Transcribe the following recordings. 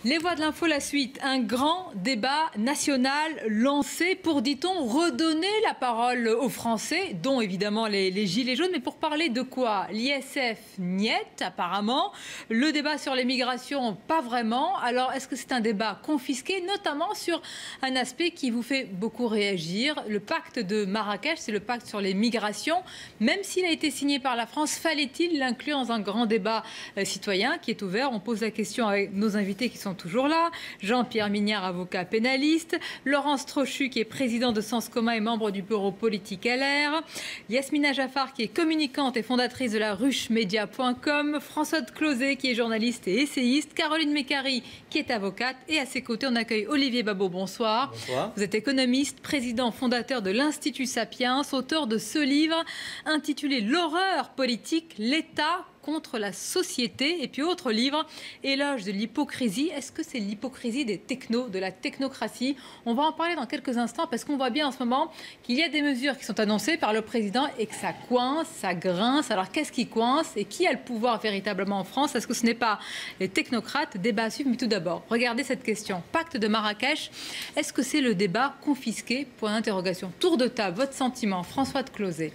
Les voix de l'info, la suite. Un grand débat national lancé pour, dit-on, redonner la parole aux Français, dont évidemment les Gilets jaunes. Mais pour parler de quoi? L'ISF, niet, apparemment. Le débat sur les migrations, pas vraiment. Alors, est-ce que c'est un débat confisqué, notamment sur un aspect qui vous fait beaucoup réagir? Le pacte de Marrakech, c'est le pacte sur les migrations. Même s'il a été signé par la France, fallait-il l'inclure dans un grand débat citoyen qui est ouvert? On pose la question avec nos invités qui sont toujours là. Jean-Pierre Mignard, avocat pénaliste. Laurence Trochu, qui est président de Sens Commun et membre du bureau politique LR. Yasmina Jaffar, qui est communicante et fondatrice de la ruchemedia.com. François de Closet, qui est journaliste et essayiste. Caroline Mécari, qui est avocate. Et à ses côtés, on accueille Olivier Babot. Bonsoir. Bonsoir. Vous êtes économiste, président fondateur de l'Institut Sapiens, auteur de ce livre intitulé L'horreur politique, l'État contre la société. Et puis autre livre, Éloge de l'hypocrisie. Est-ce que c'est l'hypocrisie des technos, de la technocratie? On va en parler dans quelques instants parce qu'on voit bien en ce moment qu'il y a des mesures qui sont annoncées par le président et que ça coince, ça grince. Alors qu'est-ce qui coince et qui a le pouvoir véritablement en France? Est-ce que ce n'est pas les technocrates? Débat à suivre, mais tout d'abord, regardez cette question. Pacte de Marrakech, est-ce que c'est le débat confisqué? Point d'interrogation. Tour de table, votre sentiment, François de Closet.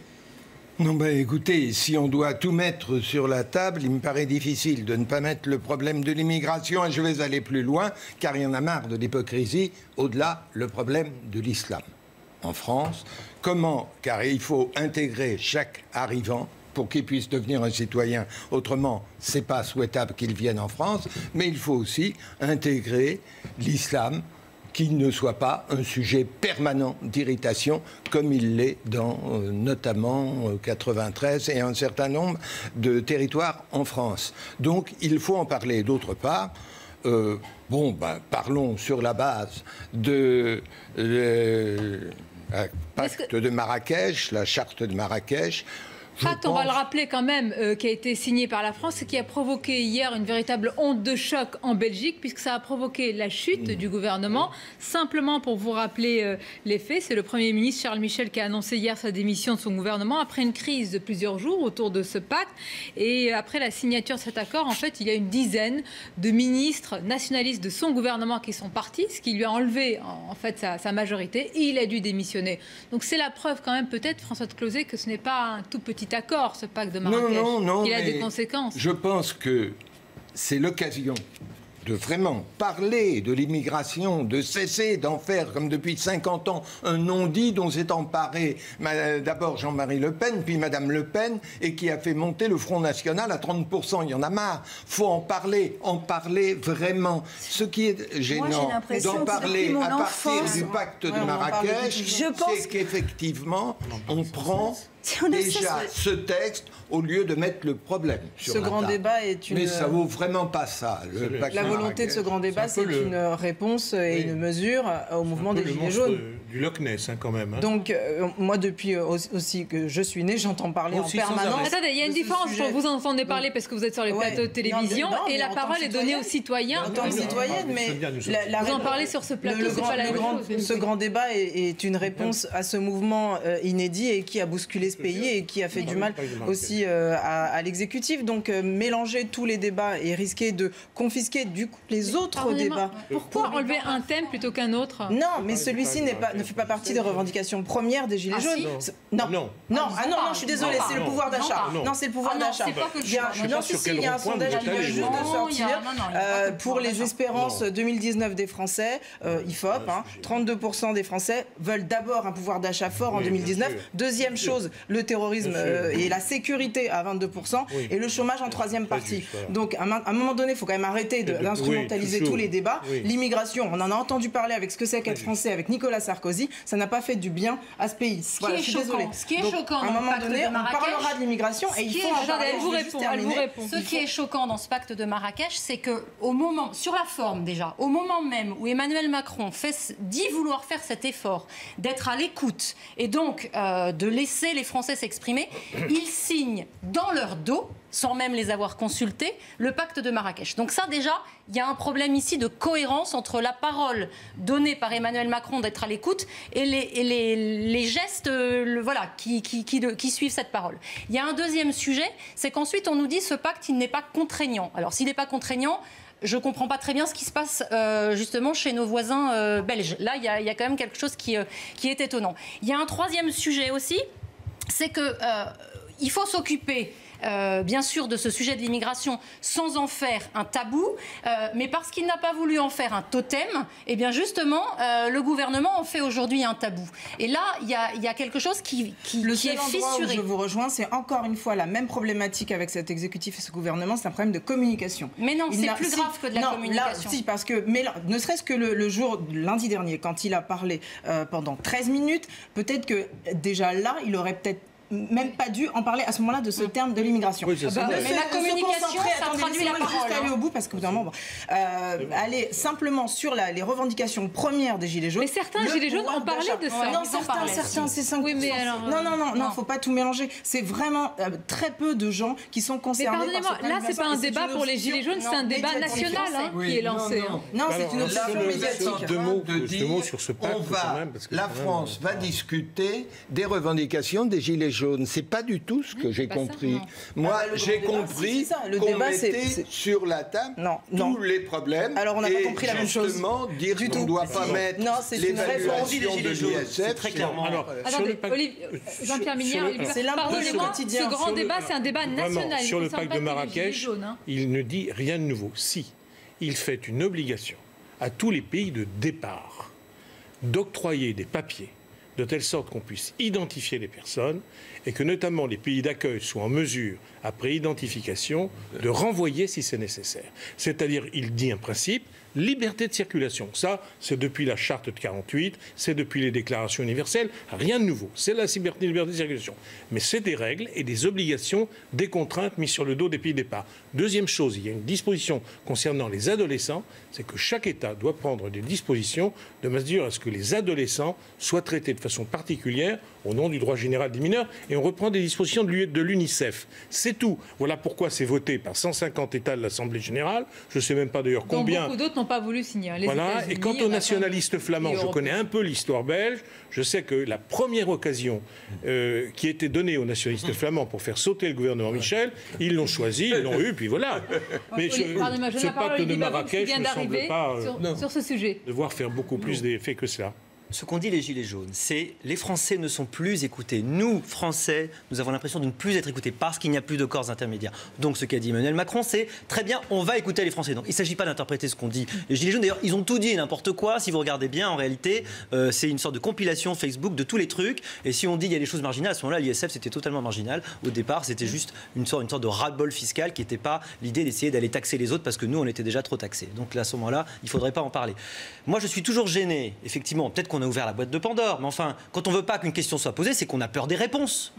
Non, écoutez, si on doit tout mettre sur la table, il me paraît difficile de ne pas mettre le problème de l'immigration, et je vais aller plus loin, car il y en a marre de l'hypocrisie, au-delà, le problème de l'islam. En France, comment? Car il faut intégrer chaque arrivant pour qu'il puisse devenir un citoyen. Autrement, c'est pas souhaitable qu'il vienne en France, mais il faut aussi intégrer l'islam, qu'il ne soit pas un sujet permanent d'irritation comme il l'est dans notamment 93 et un certain nombre de territoires en France. Donc il faut en parler. D'autre part, parlons sur la base de pacte de Marrakech, la charte de Marrakech. Pacte, on va le rappeler quand même, qui a été signé par la France et qui a provoqué hier une véritable onde de choc en Belgique, puisque ça a provoqué la chute du gouvernement. Simplement pour vous rappeler les faits, c'est le Premier ministre Charles Michel qui a annoncé hier sa démission de son gouvernement après une crise de plusieurs jours autour de ce pacte. Et après la signature de cet accord, en fait, il y a une dizaine de ministres nationalistes de son gouvernement qui sont partis, ce qui lui a enlevé en fait sa majorité, et il a dû démissionner. Donc c'est la preuve quand même peut-être, François de Closet, que ce n'est pas un tout petit accord, ce pacte de Marrakech. Non, il a des conséquences. Je pense que c'est l'occasion de vraiment parler de l'immigration, de cesser d'en faire, comme depuis 50 ans, un non-dit dont s'est emparé d'abord Jean-Marie Le Pen, puis Madame Le Pen, et qui a fait monter le Front National à 30%. Il y en a marre. Il faut en parler vraiment. Ce qui est gênant d'en parler à partir du pacte de Marrakech, c'est qu'effectivement, on prend déjà ce texte au lieu de mettre le problème sur ce grand débat est une... Mais ça vaut vraiment pas ça. La volonté de ce grand débat, c'est une réponse et une mesure au mouvement des Gilets jaunes. Du Loch Ness, quand même. Donc, moi, depuis aussi que je suis née, j'entends parler en permanence. Attendez, il y a une différence quand vous entendez parler parce que vous êtes sur les plateaux de télévision et la parole est donnée aux citoyens. En tant que citoyenne, mais vous en parlez sur ce plateau, c'est pas la même chose. Ce grand débat est une réponse à ce mouvement inédit et qui a bousculé ce pays et qui a fait du mal aussi à l'exécutif. Donc mélanger tous les débats et risquer de confisquer du coup les autres débats. Pourquoi enlever un thème plutôt qu'un autre? Non, mais celui-ci ne fait pas partie des revendications premières des Gilets jaunes. Non, je suis désolée, c'est le pouvoir d'achat. Non, c'est le pouvoir d'achat. Il y a un sondage qui vient juste de sortir pour les espérances 2019 des Français, IFOP, 32% des Français veulent d'abord un pouvoir d'achat fort en 2019. Deuxième chose, le terrorisme et la sécurité à 22% et le chômage en troisième partie. Donc à un moment donné, il faut quand même arrêter d'instrumentaliser tous les débats. L'immigration, on en a entendu parler avec ce que c'est qu'être français avec Nicolas Sarkozy, ça n'a pas fait du bien à ce pays. Voilà, je suis désolée. Ce qui est choquant, à un moment donné, on parlera de l'immigration et il faut en parler. Elle vous répond. Ce qui est choquant dans ce pacte de Marrakech, c'est que au moment, sur la forme déjà, au moment même où Emmanuel Macron dit vouloir faire cet effort d'être à l'écoute et donc de laisser les Français s'exprimer, ils signent dans leur dos, sans même les avoir consultés, le pacte de Marrakech. Donc ça déjà, il y a un problème ici de cohérence entre la parole donnée par Emmanuel Macron d'être à l'écoute et les gestes qui suivent cette parole. Il y a un deuxième sujet, c'est qu'ensuite on nous dit ce pacte il n'est pas contraignant. Alors s'il n'est pas contraignant, je ne comprends pas très bien ce qui se passe justement chez nos voisins belges. Là, il y a quand même quelque chose qui est étonnant. Il y a un troisième sujet aussi, c'est que il faut s'occuper bien sûr de ce sujet de l'immigration sans en faire un tabou, mais parce qu'il n'a pas voulu en faire un totem, et bien justement le gouvernement en fait aujourd'hui un tabou. Et là, il y a quelque chose qui est fissuré. Où je vous rejoins, c'est encore une fois la même problématique avec cet exécutif et ce gouvernement, c'est un problème de communication. Mais non, c'est plus grave que de la communication. Là, si, parce que, ne serait-ce que le jour, lundi dernier, quand il a parlé pendant 13 minutes, peut-être que déjà là, il aurait peut-être même pas dû en parler à ce moment-là de ce terme de l'immigration. Oui, mais la communication, ça traduit la parole. Juste aller au bout parce que aller simplement sur les revendications premières des Gilets jaunes. Mais certains Gilets jaunes ont parlé de ça. Non, certains, c'est 5%. Oui, mais alors, non, faut pas tout mélanger. C'est vraiment très peu de gens qui sont concernés. Mais pardonnez-moi, là, c'est pas un débat pour les Gilets jaunes, c'est un débat national qui est lancé. Non, c'est une option médiatique. Deux mots sur ce pacte. La France va discuter des revendications des Gilets jaunes. C'est pas du tout ce que j'ai compris. Moi, j'ai compris qu'on mettait sur la table tous les problèmes. Alors, on n'a pas compris la même chose. Justement, dire qu'on ne doit pas mettre l'évaluation de l'ISF. Très clairement. Attendez, Jean-Pierre Minière, pardonnez-moi, ce grand débat, c'est un débat national. Sur le pacte de Marrakech, il ne dit rien de nouveau. Si, il fait une obligation à tous les pays de départ d'octroyer des papiers de telle sorte qu'on puisse identifier les personnes et que notamment les pays d'accueil soient en mesure, après identification, de renvoyer si c'est nécessaire. C'est-à-dire, il dit un principe, liberté de circulation. Ça, c'est depuis la charte de 48, c'est depuis les déclarations universelles, rien de nouveau. C'est la liberté de circulation. Mais c'est des règles et des obligations, des contraintes mises sur le dos des pays de départ. Deuxième chose, il y a une disposition concernant les adolescents, c'est que chaque État doit prendre des dispositions de manière à ce que les adolescents soient traités de façon particulière au nom du droit général des mineurs, et on reprend des dispositions de l'UNICEF. C'est tout. Voilà pourquoi c'est voté par 150 États de l'Assemblée générale. Je ne sais même pas d'ailleurs combien. Beaucoup d'autres n'ont pas voulu signer. Voilà. Et quant aux nationalistes flamands, je connais un peu l'histoire belge. Je sais que la première occasion qui était donnée aux nationalistes flamands pour faire sauter le gouvernement Michel, ils l'ont choisi, ils l'ont eu, puis voilà. Mais ce pacte de Marrakech ne semble pas sur ce sujet. devoir faire beaucoup plus d'effets que cela. Ce qu'ont dit les Gilets jaunes, c'est les Français ne sont plus écoutés. Nous, Français, nous avons l'impression de ne plus être écoutés parce qu'il n'y a plus de corps intermédiaires. Donc ce qu'a dit Emmanuel Macron, c'est très bien, on va écouter les Français. Donc il ne s'agit pas d'interpréter ce qu'ont dit les Gilets jaunes. D'ailleurs, ils ont tout dit et n'importe quoi. Si vous regardez bien, en réalité, c'est une sorte de compilation Facebook de tous les trucs. Et si on dit qu'il y a des choses marginales, à ce moment-là, l'ISF, c'était totalement marginal. Au départ, c'était juste une sorte de ras-le-bol fiscal qui n'était pas l'idée d'essayer d'aller taxer les autres parce que nous, on était déjà trop taxés. Donc là, à ce moment-là, il ne faudrait pas en parler. Moi, je suis toujours gêné. Effectivement, peut-être qu'on a ouvert la boîte de Pandore, mais enfin, quand on veut pas qu'une question soit posée, c'est qu'on a peur des réponses.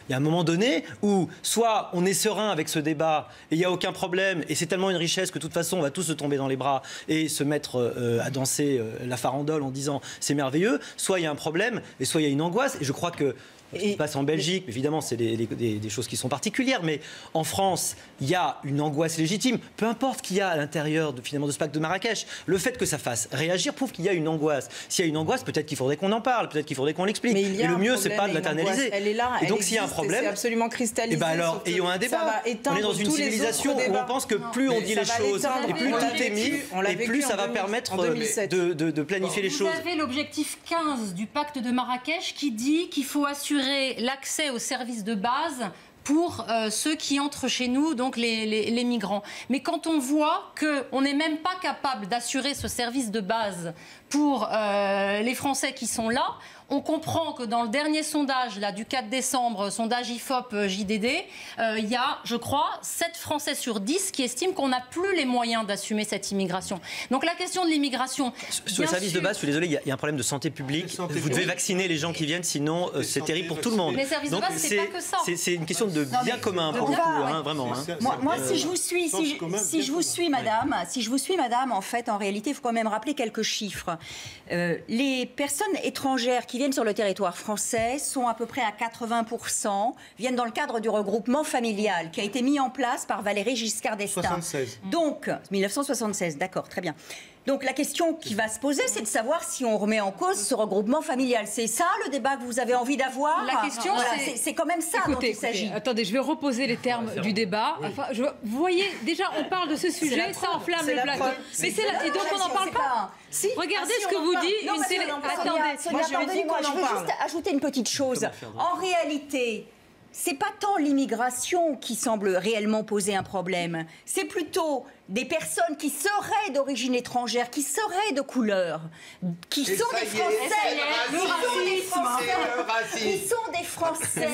Il y a un moment donné où soit on est serein avec ce débat et il n'y a aucun problème et c'est tellement une richesse que de toute façon on va tous se tomber dans les bras et se mettre à danser la farandole en disant c'est merveilleux, soit il y a un problème et soit il y a une angoisse. Et je crois que ce qui se passe en Belgique, évidemment, c'est des choses qui sont particulières, mais en France, il y a une angoisse légitime. Peu importe qu'il y a à l'intérieur finalement de ce pacte de Marrakech, le fait que ça fasse réagir prouve qu'il y a une angoisse. S'il y a une angoisse, peut-être qu'il faudrait qu'on en parle, peut-être qu'il faudrait qu'on l'explique. Et le mieux, c'est pas de l'internaliser. Elle est là. Et donc, s'il y a un problème, c'est absolument cristallisé. Et ben alors, ayons un débat. On est dans une civilisation où on pense que plus on dit les choses et plus tout est mis, et plus ça va permettre de planifier les choses. Vous avez l'objectif 15 du pacte de Marrakech qui dit qu'il faut assurer l'accès aux services de base pour ceux qui entrent chez nous, donc les migrants. Mais quand on voit qu'on n'est même pas capable d'assurer ce service de base pour les Français qui sont là, on comprend que dans le dernier sondage là, du 4 décembre, sondage IFOP-JDD, il y a, je crois, 7 Français sur 10 qui estiment qu'on n'a plus les moyens d'assumer cette immigration. Donc la question de l'immigration... Sur le service de base, je suis désolé, il y a un problème de santé publique. Vous devez vacciner les gens qui viennent, sinon c'est terrible pour tout le monde. Mais service de base, c'est pas que ça. C'est une question de bien commun pour le coup, vraiment. Moi, si je vous suis, madame, en fait, en réalité, il faut quand même rappeler quelques chiffres. Les personnes étrangères qui viennent sur le territoire français sont à peu près à 80%, viennent dans le cadre du regroupement familial qui a été mis en place par Valéry Giscard d'Estaing. 1976. Donc, 1976, d'accord, très bien. Donc la question qui va se poser, c'est de savoir si on remet en cause ce regroupement familial. C'est ça le débat que vous avez envie d'avoir? La question, c'est quand même ça dont il s'agit. Attendez, je vais reposer les termes du débat. Enfin, vous voyez, déjà, on parle de ce sujet, ça enflamme le plateau. Mais c'est là, et donc on n'en parle pas. Si. Regardez ce que vous dit une télé. Attendez, moi je veux juste ajouter une petite chose. En réalité, c'est pas tant l'immigration qui semble réellement poser un problème, c'est plutôt des personnes qui seraient d'origine étrangère, qui seraient de couleur, qui sont des Français, qui sont des Français.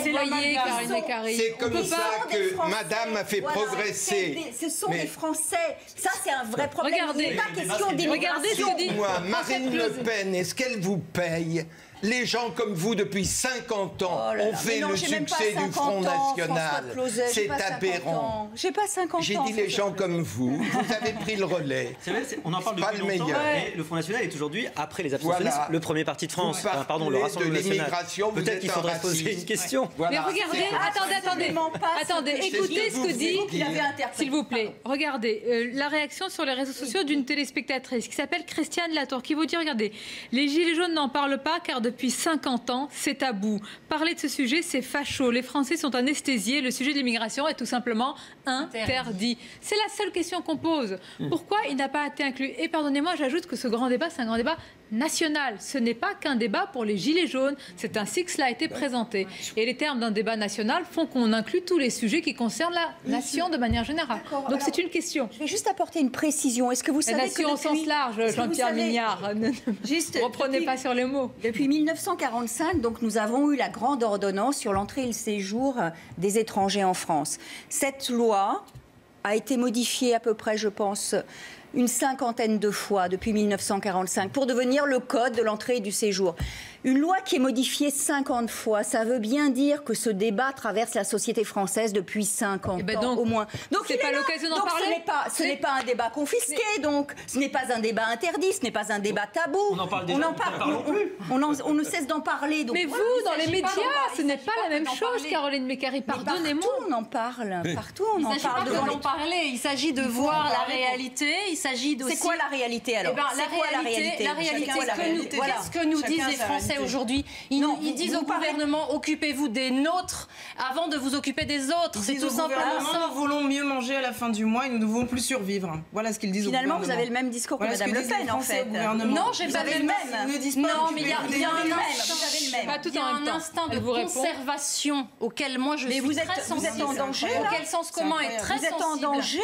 C'est comme ça que Madame a fait progresser. Ce sont des Français. Ça, c'est un vrai problème. Regardez, pas question d'immigration. Moi, Marine Le Pen, est-ce qu'elle vous paye? Les gens comme vous, depuis 50 ans, ont fait le succès du Front National. C'est aberrant. J'ai pas 50 ans. J'ai dit les gens comme vous avez pris le relais. C'est vrai, on en parle depuis longtemps. Et le Front National est aujourd'hui, après les abstentionnistes, le premier parti de France. Pardon, le Rassemblement national. Peut-être qu'il faudrait se poser une question. Mais regardez, attendez, écoutez ce que dit, s'il vous plaît. Regardez, la réaction sur les réseaux sociaux d'une téléspectatrice qui s'appelle Christiane Latour, qui vous dit, regardez, les Gilets jaunes n'en parlent pas car depuis 50 ans, c'est tabou. Parler de ce sujet, c'est facho. Les Français sont anesthésiés. Le sujet de l'immigration est tout simplement interdit. C'est la seule question qu'on pose. Pourquoi il n'a pas été inclus? Et pardonnez-moi, j'ajoute que ce grand débat, c'est un grand débat national. Ce n'est pas qu'un débat pour les Gilets jaunes. C'est ainsi que cela a été présenté. Et les termes d'un débat national font qu'on inclut tous les sujets qui concernent la nation de manière générale. Donc c'est une question. Je vais juste apporter une précision. Est-ce que vous savez la nation que au sens large, Jean-Pierre Mignard. Ne reprenez pas sur les mots. Depuis 1945, donc, nous avons eu la grande ordonnance sur l'entrée et le séjour des étrangers en France. Cette loi a été modifiée à peu près, je pense, une cinquantaine de fois depuis 1945 pour devenir le code de l'entrée et du séjour. Une loi qui est modifiée 50 fois, ça veut bien dire que ce débat traverse la société française depuis 50 ans au moins. Donc c'est pas l'occasion d'en parler. Ce n'est pas un débat confisqué, donc ce n'est pas un débat interdit, ce n'est pas un débat tabou. On en parle déjà. On ne cesse d'en parler. Donc mais vous, dans les médias, ce n'est pas la même chose, Caroline Mécari. Pardonnez-moi. Partout on en parle. Partout on en parle. Il ne s'agit pas d'en parler. Il s'agit de voir la réalité. Il s'agit de. C'est quoi la réalité alors? La réalité, c'est ce que nous disent les Français aujourd'hui. Ils disent au gouvernement, occupez-vous des nôtres avant de vous occuper des autres. C'est tout simplement ça. Nous voulons mieux manger à la fin du mois et nous ne voulons plus survivre. Voilà ce qu'ils disent au gouvernement. Finalement, vous avez le même discours que Mme Le Pen, en fait. Non, j'ai pas le même. Non, mais il y a un instinct de conservation auquel moi je suis très sensible. Vous êtes en danger, là? Auquel Sens Commun est très sensible. Vous êtes en danger?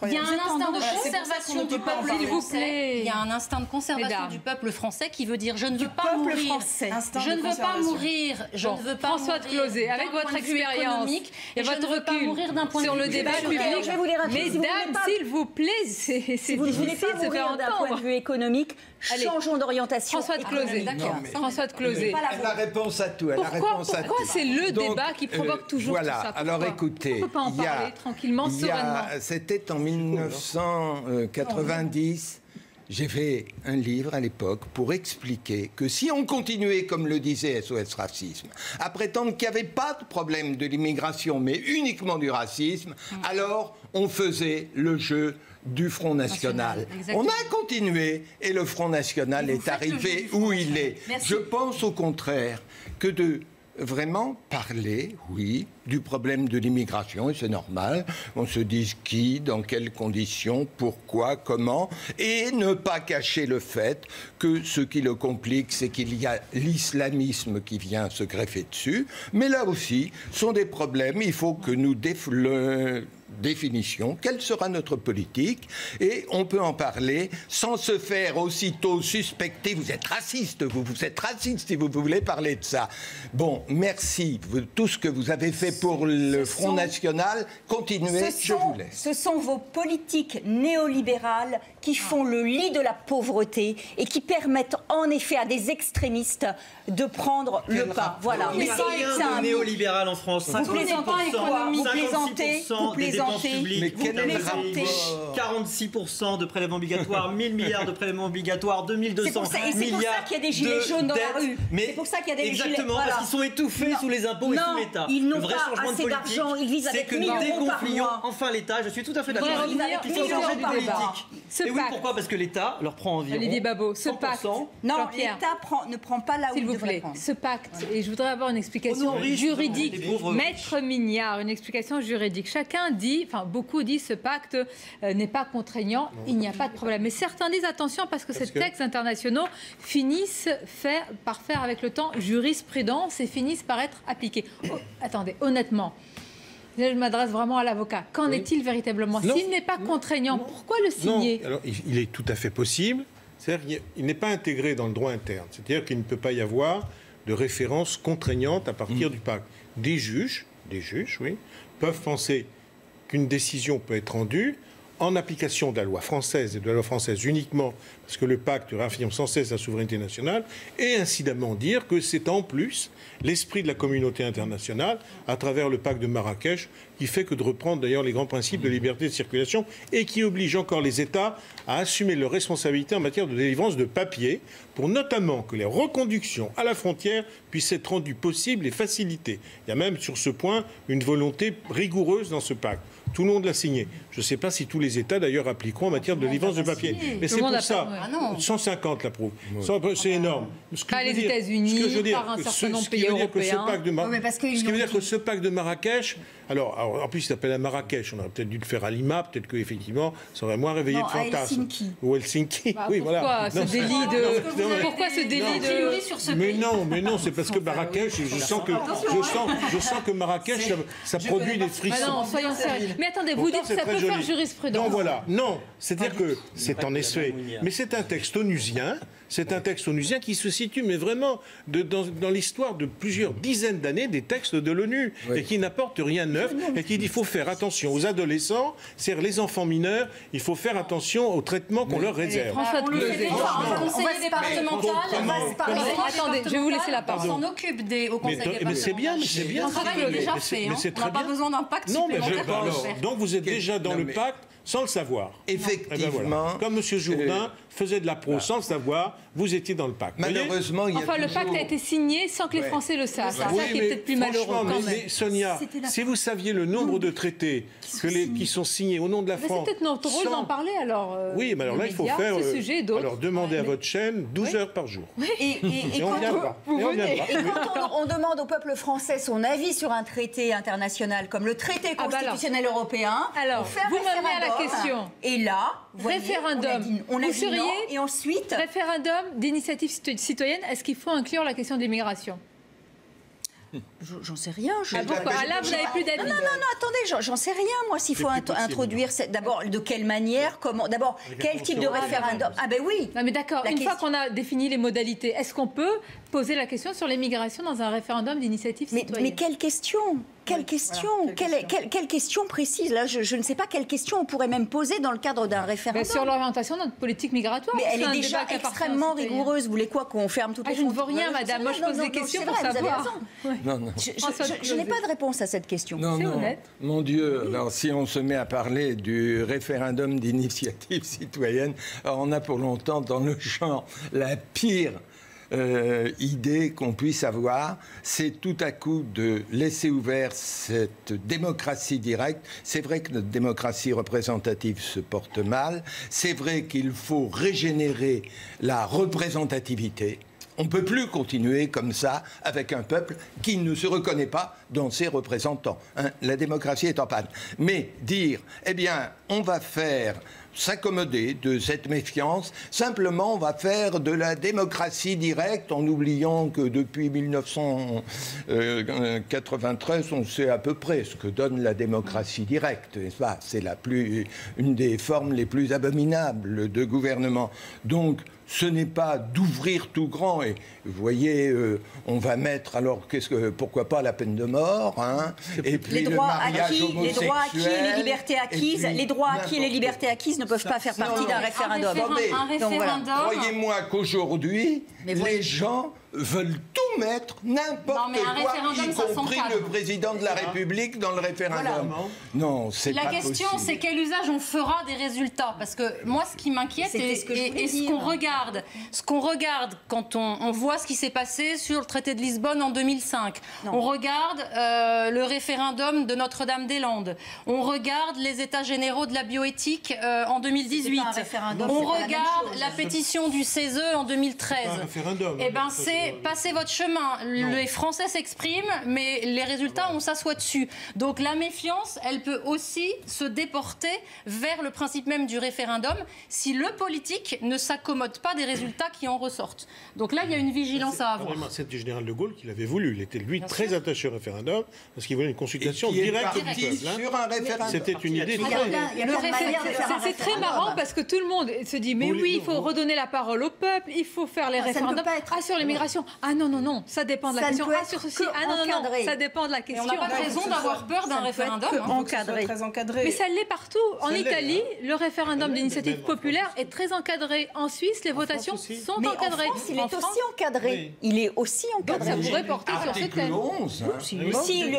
Il y a un instinct de conservation du peuple français. Il y a un instinct de conservation du peuple français qui veut dire je ne veux pas mourir. Je ne veux pas mourir. Je ne veux pas François de Closet, avec votre expérience et votre recul sur le débat public. Je vais vous les rappeler. Mesdames, s'il vous plaît, c'est difficile de se faire entendre. D'un point de vue économique, changeons d'orientation. François de Closet, d'accord. François de Closet. Elle a réponse à tout. Pourquoi c'est le débat qui provoque toujours tout ça? Alors écoutez, on peut pas en parler tranquillement, sereinement. C'était en 1990. J'ai fait un livre à l'époque pour expliquer que si on continuait, comme le disait SOS Racisme, à prétendre qu'il n'y avait pas de problème de l'immigration, mais uniquement du racisme, alors on faisait le jeu du Front National. On a continué et le Front National est arrivé où il est. Merci. Je pense au contraire que de vraiment parler, oui, du problème de l'immigration, et c'est normal. On se dise qui, dans quelles conditions, pourquoi, comment, et ne pas cacher le fait que ce qui le complique, c'est qu'il y a l'islamisme qui vient se greffer dessus. Mais là aussi, sont des problèmes. Il faut que nous définition, quelle sera notre politique, et on peut en parler sans se faire aussitôt suspecter. Vous êtes raciste, vous êtes raciste si vous voulez parler de ça. Bon, merci de tout ce que vous avez fait pour le Front National. Continuez, je vous laisse. Ce sont vos politiques néolibérales qui font le lit de la pauvreté et qui permettent en effet à des extrémistes de prendre le pas. Voilà. Mais c'est un néolibéral en France. Vous plaisantez quoi? Vous plaisantez? Vous plaisantez? Mais quel est le rapport? 46% de prélèvements obligatoires, 1000 milliards de prélèvements obligatoires, 2200 milliards. C'est pour ça qu'il y a des gilets jaunes dans la rue. C'est pour ça qu'il y a des gilets. Exactement, parce qu'ils sont étouffés sous les impôts et sous l'État. Ils n'ont pas assez d'argent, ils visent c'est avec que 1000 nous euros par dégonflions mois. enfin l'État. Je suis tout à fait d'accord. Il faut changer de politique. Et oui, pourquoi? Parce que l'État leur prend environ Olivier Babot, ce 100%. pacte. Non, l'État ne prend pas là où il devrait prendre. Ce pacte, et je voudrais avoir une explication juridique. Maître Mignard, une explication juridique. Chacun dit, enfin beaucoup disent, ce pacte n'est pas contraignant, il n'y a pas de problème. Mais certains disent attention parce que ces textes internationaux finissent par faire avec le temps jurisprudence et finissent par être appliqués. Oh, attendez, honnêtement. Je m'adresse vraiment à l'avocat. Qu'en est-il véritablement? S'il n'est pas contraignant, pourquoi le signer? Non, alors il est tout à fait possible. C'est-à-dire qu'il n'est pas intégré dans le droit interne. C'est-à-dire qu'il ne peut pas y avoir de référence contraignante à partir du pacte. Des juges, oui, peuvent penser qu'une décision peut être rendue en application de la loi française et de la loi française uniquement, parce que le pacte réaffirme sans cesse la souveraineté nationale, et incidemment dire que c'est en plus l'esprit de la communauté internationale, à travers le pacte de Marrakech, qui fait que de reprendre d'ailleurs les grands principes de liberté de circulation et qui oblige encore les États à assumer leurs responsabilités en matière de délivrance de papiers, pour notamment que les reconductions à la frontière puissent être rendues possibles et facilitées. Il y a même sur ce point une volonté rigoureuse dans ce pacte. Tout le monde l'a signé. Je ne sais pas si tous les États, d'ailleurs, appliqueront en matière de délivrance de papier. Mais c'est pour ça. 150 l'approuvent. C'est énorme. Pas les États-Unis, par un certain nombre de pays européens. Ce qui veut dire que ce pacte de Marrakech... Alors, en plus, il s'appelle à Marrakech. On aurait peut-être dû le faire à Lima. Peut-être qu'effectivement, ça aurait moins réveillé de fantasmes. Ou Helsinki. Oui, voilà. Pourquoi ce délit de... Mais non, c'est parce que Marrakech, je sens que Marrakech, ça produit des frissons. Non, soyons sérieux. Mais attendez, vous dites que ça peut faire jurisprudence. Non, voilà. Non, c'est-à-dire que c'est en effet... Mais c'est un texte onusien. C'est un texte onusien qui se situe, mais vraiment, dans l'histoire de plusieurs dizaines d'années des textes de l'ONU, et qui n'apporte rien de neuf, et qui dit qu'il faut faire attention aux adolescents, c'est-à-dire les enfants mineurs, il faut faire attention au traitement qu'on leur réserve. Attendez, je vais vous laisser la parole. On s'en occupe au conseil départemental. Mais c'est bien, c'est bien. Le travail est déjà fait. On n'a pas besoin d'un pacte supplémentaire pour le faire. Donc vous êtes déjà dans le pacte sans le savoir. Effectivement. Comme M. Jourdain faisait de la prose sans le savoir, vous étiez dans le pacte. Malheureusement, il y a Enfin, le pacte a été signé sans que les Français le savent. C'est ça qui est peut-être plus malheureux quand même. Mais Sonia, si vous saviez le nombre de traités qui sont signés au nom de la France... C'est peut-être notre rôle d'en parler, alors. Oui, mais alors là, il faut faire... Ce sujet et d'autres. Alors, demandez à votre chaîne 12 heures par jour. Et quand on demande au peuple français son avis sur un traité international, comme le traité constitutionnel européen, alors, vous m'amenez à la question. Et là, référendum. On a dit non, et ensuite... Référendum d'initiative citoyenne, est-ce qu'il faut inclure la question de l'immigration? J'en sais rien. Là, vous n'avez plus d'avis. Non, attendez, j'en sais rien, moi, s'il faut introduire... D'abord, de quelle manière, comment... D'abord, quel type de référendum? Ah ben oui. Non, mais d'accord, une fois qu'on a défini les modalités, est-ce qu'on peut poser la question sur l'immigration dans un référendum d'initiative citoyenne? Mais quelle question? Quelle question? Quelle question précise? Là, je ne sais pas quelle question on pourrait même poser dans le cadre d'un référendum. Sur l'orientation de notre politique migratoire. Mais elle est déjà extrêmement rigoureuse. Vous voulez quoi? Qu'on ferme toutes les frontières? Je ne veux rien, madame. Moi, je pose des questions pour savoir. Je n'ai pas de réponse à cette question. C'est honnête. Mon Dieu, alors si on se met à parler du référendum d'initiative citoyenne, on a pour longtemps dans le champ la pire idée qu'on puisse avoir, c'est tout à coup de laisser ouvert cette démocratie directe. C'est vrai que notre démocratie représentative se porte mal. C'est vrai qu'il faut régénérer la représentativité. On ne peut plus continuer comme ça avec un peuple qui ne se reconnaît pas dans ses représentants. La démocratie est en panne. Mais dire, on va s'accommoder de cette méfiance. Simplement, on va faire de la démocratie directe en oubliant que depuis 1993, on sait à peu près ce que donne la démocratie directe. C'est une des formes les plus abominables de gouvernement. Donc, ce n'est pas d'ouvrir tout grand. Et vous voyez, on va mettre, pourquoi pas la peine de mort, et puis le mariage homosexuel. Les droits acquis et les libertés acquises, les libertés acquises ne peuvent pas faire partie d'un référendum. Croyez-moi qu'aujourd'hui, les gens veulent tout soumettre n'importe quoi, y compris le président de la République, dans le référendum. Voilà. Non, c'est pas possible. La question, c'est quel usage on fera des résultats. Parce que moi, ce qui m'inquiète, et ce qu'on regarde quand on voit ce qui s'est passé sur le traité de Lisbonne en 2005, on regarde le référendum de Notre-Dame-des-Landes, on regarde les états généraux de la bioéthique en 2018, on regarde la pétition du CESE en 2013. Eh bien, c'est passez votre chemin. Les Français s'expriment, mais les résultats, on s'assoit dessus. Donc la méfiance, elle peut aussi se déporter vers le principe même du référendum si le politique ne s'accommode pas des résultats qui en ressortent. Donc là, il y a une vigilance à avoir. C'est du général de Gaulle qui l'avait voulu. Il était, lui, très attaché au référendum parce qu'il voulait une consultation directe du peuple. Sur un référendum. C'était une idée. C'est très marrant parce que tout le monde se dit mais oui, il faut redonner la parole au peuple, il faut faire les référendums. Ah, sur l'immigration. Ah non, ça dépend de la question. Ah, sur ceci. Ah non, ça dépend de la question. On n'a pas de raison d'avoir peur d'un référendum. Très encadré. Mais ça l'est partout. En Italie, le référendum d'initiative populaire est très encadré. En Suisse, les votations sont encadrées. En France, il est aussi encadré. Il est aussi encadré. Donc ça pourrait porter sur ce thème. 11,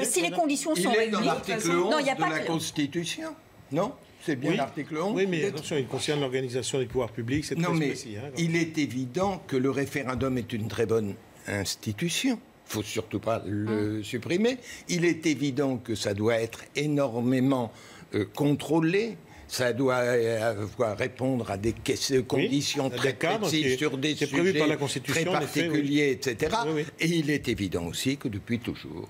si les conditions sont réunies. Il est dans l'article 11 de la Constitution. Non ? C'est bien l'article 11. Oui, mais attention, il concerne l'organisation des pouvoirs publics, c'est très précis. Il est évident que le référendum est une très bonne institution. Il ne faut surtout pas le supprimer. Il est évident que ça doit être énormément contrôlé. Ça doit répondre à des conditions très précises sur des sujets très particuliers, etc. Et il est évident aussi que depuis toujours,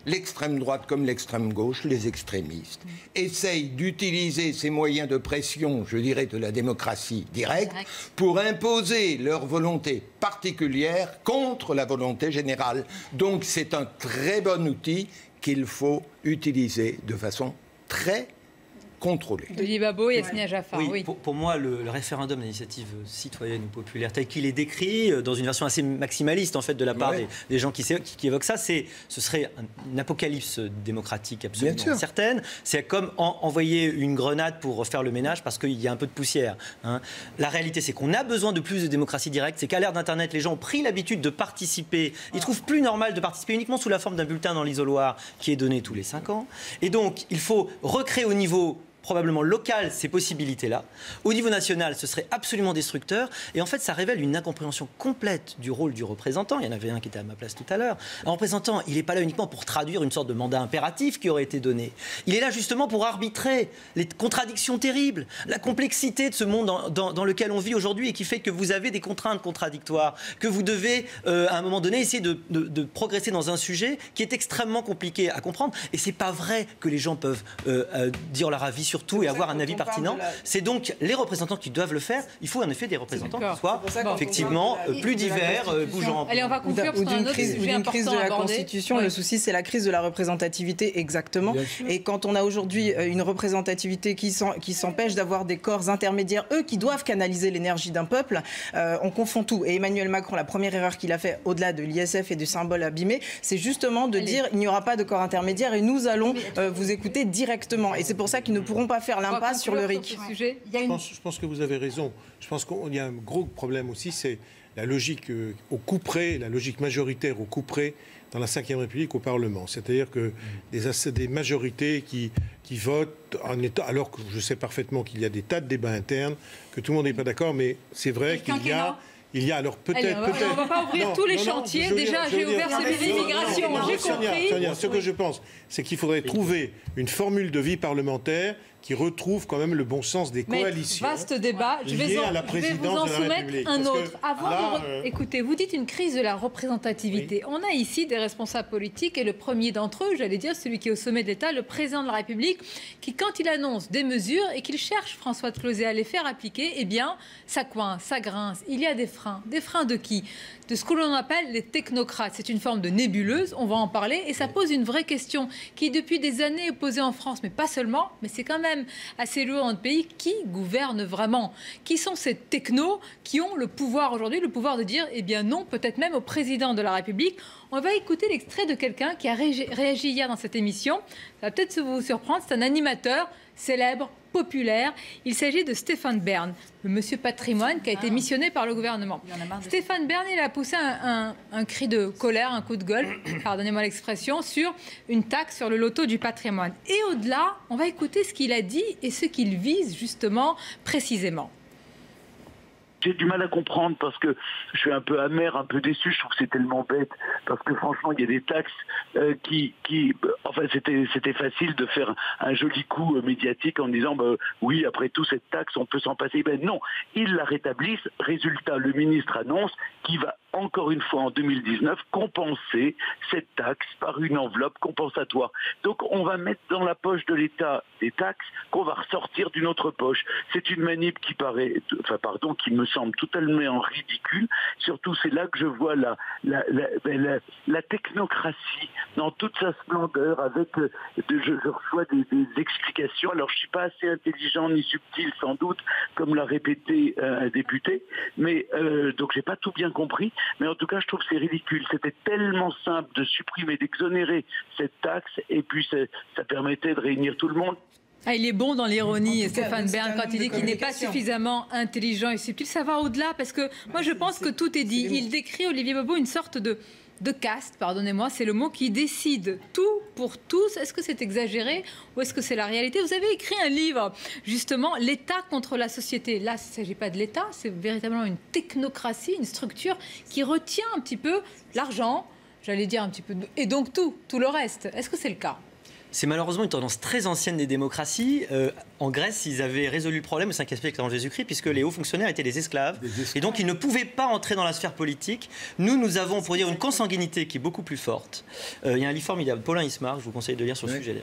l'extrême droite comme l'extrême gauche, les extrémistes, essayent d'utiliser ces moyens de pression, je dirais, de la démocratie directe, pour imposer leur volonté particulière contre la volonté générale. Donc c'est un très bon outil qu'il faut utiliser de façon très contrôlé. Olivier Babot et Yasmina Jaffar. Oui. Pour moi, le référendum d'initiative citoyenne ou populaire, tel qu'il est décrit dans une version assez maximaliste en fait de la part des gens qui évoquent ça, ce serait une apocalypse démocratique absolument certaine. C'est comme envoyer une grenade pour faire le ménage parce qu'il y a un peu de poussière. La réalité, c'est qu'on a besoin de plus de démocratie directe. C'est qu'à l'ère d'Internet, les gens ont pris l'habitude de participer. Ils trouvent plus normal de participer uniquement sous la forme d'un bulletin dans l'isoloir qui est donné tous les 5 ans. Et donc, il faut recréer au niveau probablement local ces possibilités-là. Au niveau national, ce serait absolument destructeur. Et en fait, ça révèle une incompréhension complète du rôle du représentant. Il y en avait un qui était à ma place tout à l'heure. Un représentant, il n'est pas là uniquement pour traduire une sorte de mandat impératif qui aurait été donné. Il est là justement pour arbitrer les contradictions terribles, la complexité de ce monde dans lequel on vit aujourd'hui et qui fait que vous avez des contraintes contradictoires, que vous devez, à un moment donné, essayer de progresser dans un sujet qui est extrêmement compliqué à comprendre. Et c'est pas vrai que les gens peuvent dire leur avis sur tout et avoir un avis pertinent. C'est donc les représentants qui doivent le faire. Il faut en effet des représentants qui soient effectivement plus divers, bougeant. Allez, on va conclure ou d'une crise de la Constitution. Le souci, c'est la crise de la représentativité, exactement. Et quand on a aujourd'hui une représentativité qui s'empêche d'avoir des corps intermédiaires, eux, qui doivent canaliser l'énergie d'un peuple, on confond tout. Et Emmanuel Macron, la première erreur qu'il a fait, au-delà de l'ISF et du symbole abîmé, c'est justement de dire il n'y aura pas de corps intermédiaire et nous allons vous écouter directement. Et c'est pour ça qu'ils ne pourront pas faire l'impasse sur le RIC. Je pense que vous avez raison. Je pense qu'il y a un gros problème aussi, c'est la logique au couperet, la logique majoritaire au couperet dans la Ve République au Parlement. C'est-à-dire que des majorités qui votent en état, alors que je sais parfaitement qu'il y a des tas de débats internes, que tout le monde n'est pas d'accord, mais c'est vrai qu'il y a alors peut-être... On ne va pas ouvrir tous les chantiers. Déjà, j'ai ouvert celui de l'immigration. J'ai compris. Sonia, ce que je pense, c'est qu'il faudrait trouver une formule de vie parlementaire qui retrouve quand même le bon sens des coalitions. Vaste débat. Je vais vous en soumettre un autre. Écoutez, vous dites une crise de la représentativité. On a ici des responsables politiques et le premier d'entre eux, j'allais dire, celui qui est au sommet de l'État, le président de la République, qui, quand il annonce des mesures et qu'il cherche François de Closets à les faire appliquer, eh bien, ça coince, ça grince. Il y a des freins. Des freins de qui ? De ce que l'on appelle les technocrates. C'est une forme de nébuleuse, on va en parler, et ça pose une vraie question qui, depuis des années, est posée en France, mais pas seulement, mais c'est quand même assez lourd dans le pays. Qui gouverne vraiment ? Qui sont ces technos qui ont le pouvoir aujourd'hui, le pouvoir de dire, eh bien non, peut-être même au président de la République. On va écouter l'extrait de quelqu'un qui a réagi hier dans cette émission. Ça va peut-être vous surprendre, c'est un animateur célèbre populaire. Il s'agit de Stéphane Bern, le monsieur patrimoine qui a été missionné par le gouvernement. Stéphane Bern, il a poussé un cri de colère, un coup de gueule, pardonnez-moi l'expression, sur une taxe sur le loto du patrimoine. Et au-delà, on va écouter ce qu'il a dit et ce qu'il vise justement précisément. J'ai du mal à comprendre parce que je suis un peu amer, un peu déçu. Je trouve que c'est tellement bête parce que franchement, il y a des taxes enfin, c'était facile de faire un joli coup médiatique en disant oui, après tout, cette taxe, on peut s'en passer. Ben non, ils la rétablissent. Résultat, le ministre annonce qu'il va encore une fois en 2019 compenser cette taxe par une enveloppe compensatoire. Donc on va mettre dans la poche de l'État des taxes qu'on va ressortir d'une autre poche. C'est une manip qui qui me semble totalement ridicule. Surtout, c'est là que je vois la technocratie dans toute sa splendeur. Je reçois des explications. Alors, je suis pas assez intelligent ni subtil, sans doute, comme l'a répété un député. Mais donc, j'ai pas tout bien compris. Mais en tout cas, je trouve que c'est ridicule. C'était tellement simple de supprimer, d'exonérer cette taxe, et puis ça permettait de réunir tout le monde. Ah, il est bon dans l'ironie, Stéphane Bern, quand il dit qu'il n'est pas suffisamment intelligent et subtil. Ça va au-delà, parce que moi, je pense que tout est dit. Il décrit, Olivier Bobo, une sorte de caste, pardonnez-moi, c'est le mot, qui décide tout pour tous. Est-ce que c'est exagéré ou est-ce que c'est la réalité? Vous avez écrit un livre, justement, l'État contre la société. Là, il ne s'agit pas de l'État, c'est véritablement une technocratie, une structure qui retient un petit peu l'argent, j'allais dire un petit peu, et donc tout le reste. Est-ce que c'est le cas? C'est malheureusement une tendance très ancienne des démocraties. En Grèce, ils avaient résolu le problème au 5e siècle avant Jésus-Christ, puisque les hauts fonctionnaires étaient des esclaves. Et donc, ils ne pouvaient pas entrer dans la sphère politique. Nous avons, pour dire, une consanguinité qui est beaucoup plus forte. Il y a un livre formidable, Paulin Ismar, je vous conseille de lire sur le sujet.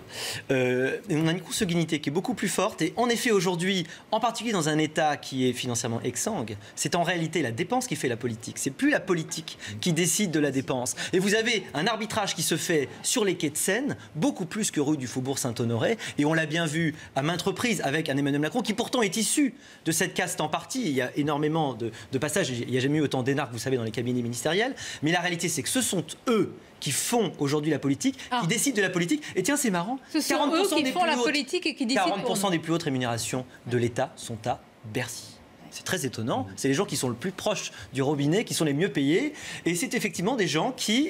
On a une consanguinité qui est beaucoup plus forte. Et en effet, aujourd'hui, en particulier dans un État qui est financièrement exsangue, c'est en réalité la dépense qui fait la politique. C'est plus la politique qui décide de la dépense. Et vous avez un arbitrage qui se fait sur les quais de Seine, beaucoup plus que rue du Faubourg Saint-Honoré. Et on l'a bien vu à maintes reprises avec un Emmanuel Macron qui pourtant est issu de cette caste en partie. Il y a énormément de passages. Il n'y a jamais eu autant d'énarques, vous savez, dans les cabinets ministériels. Mais la réalité, c'est que ce sont eux qui font aujourd'hui la politique, qui décident de la politique. Et tiens, c'est marrant. Ce sont eux qui font la politique et qui décident. 40% des plus hautes rémunérations de l'État sont à Bercy. C'est très étonnant. C'est les gens qui sont le plus proches du robinet, qui sont les mieux payés. Et c'est effectivement des gens qui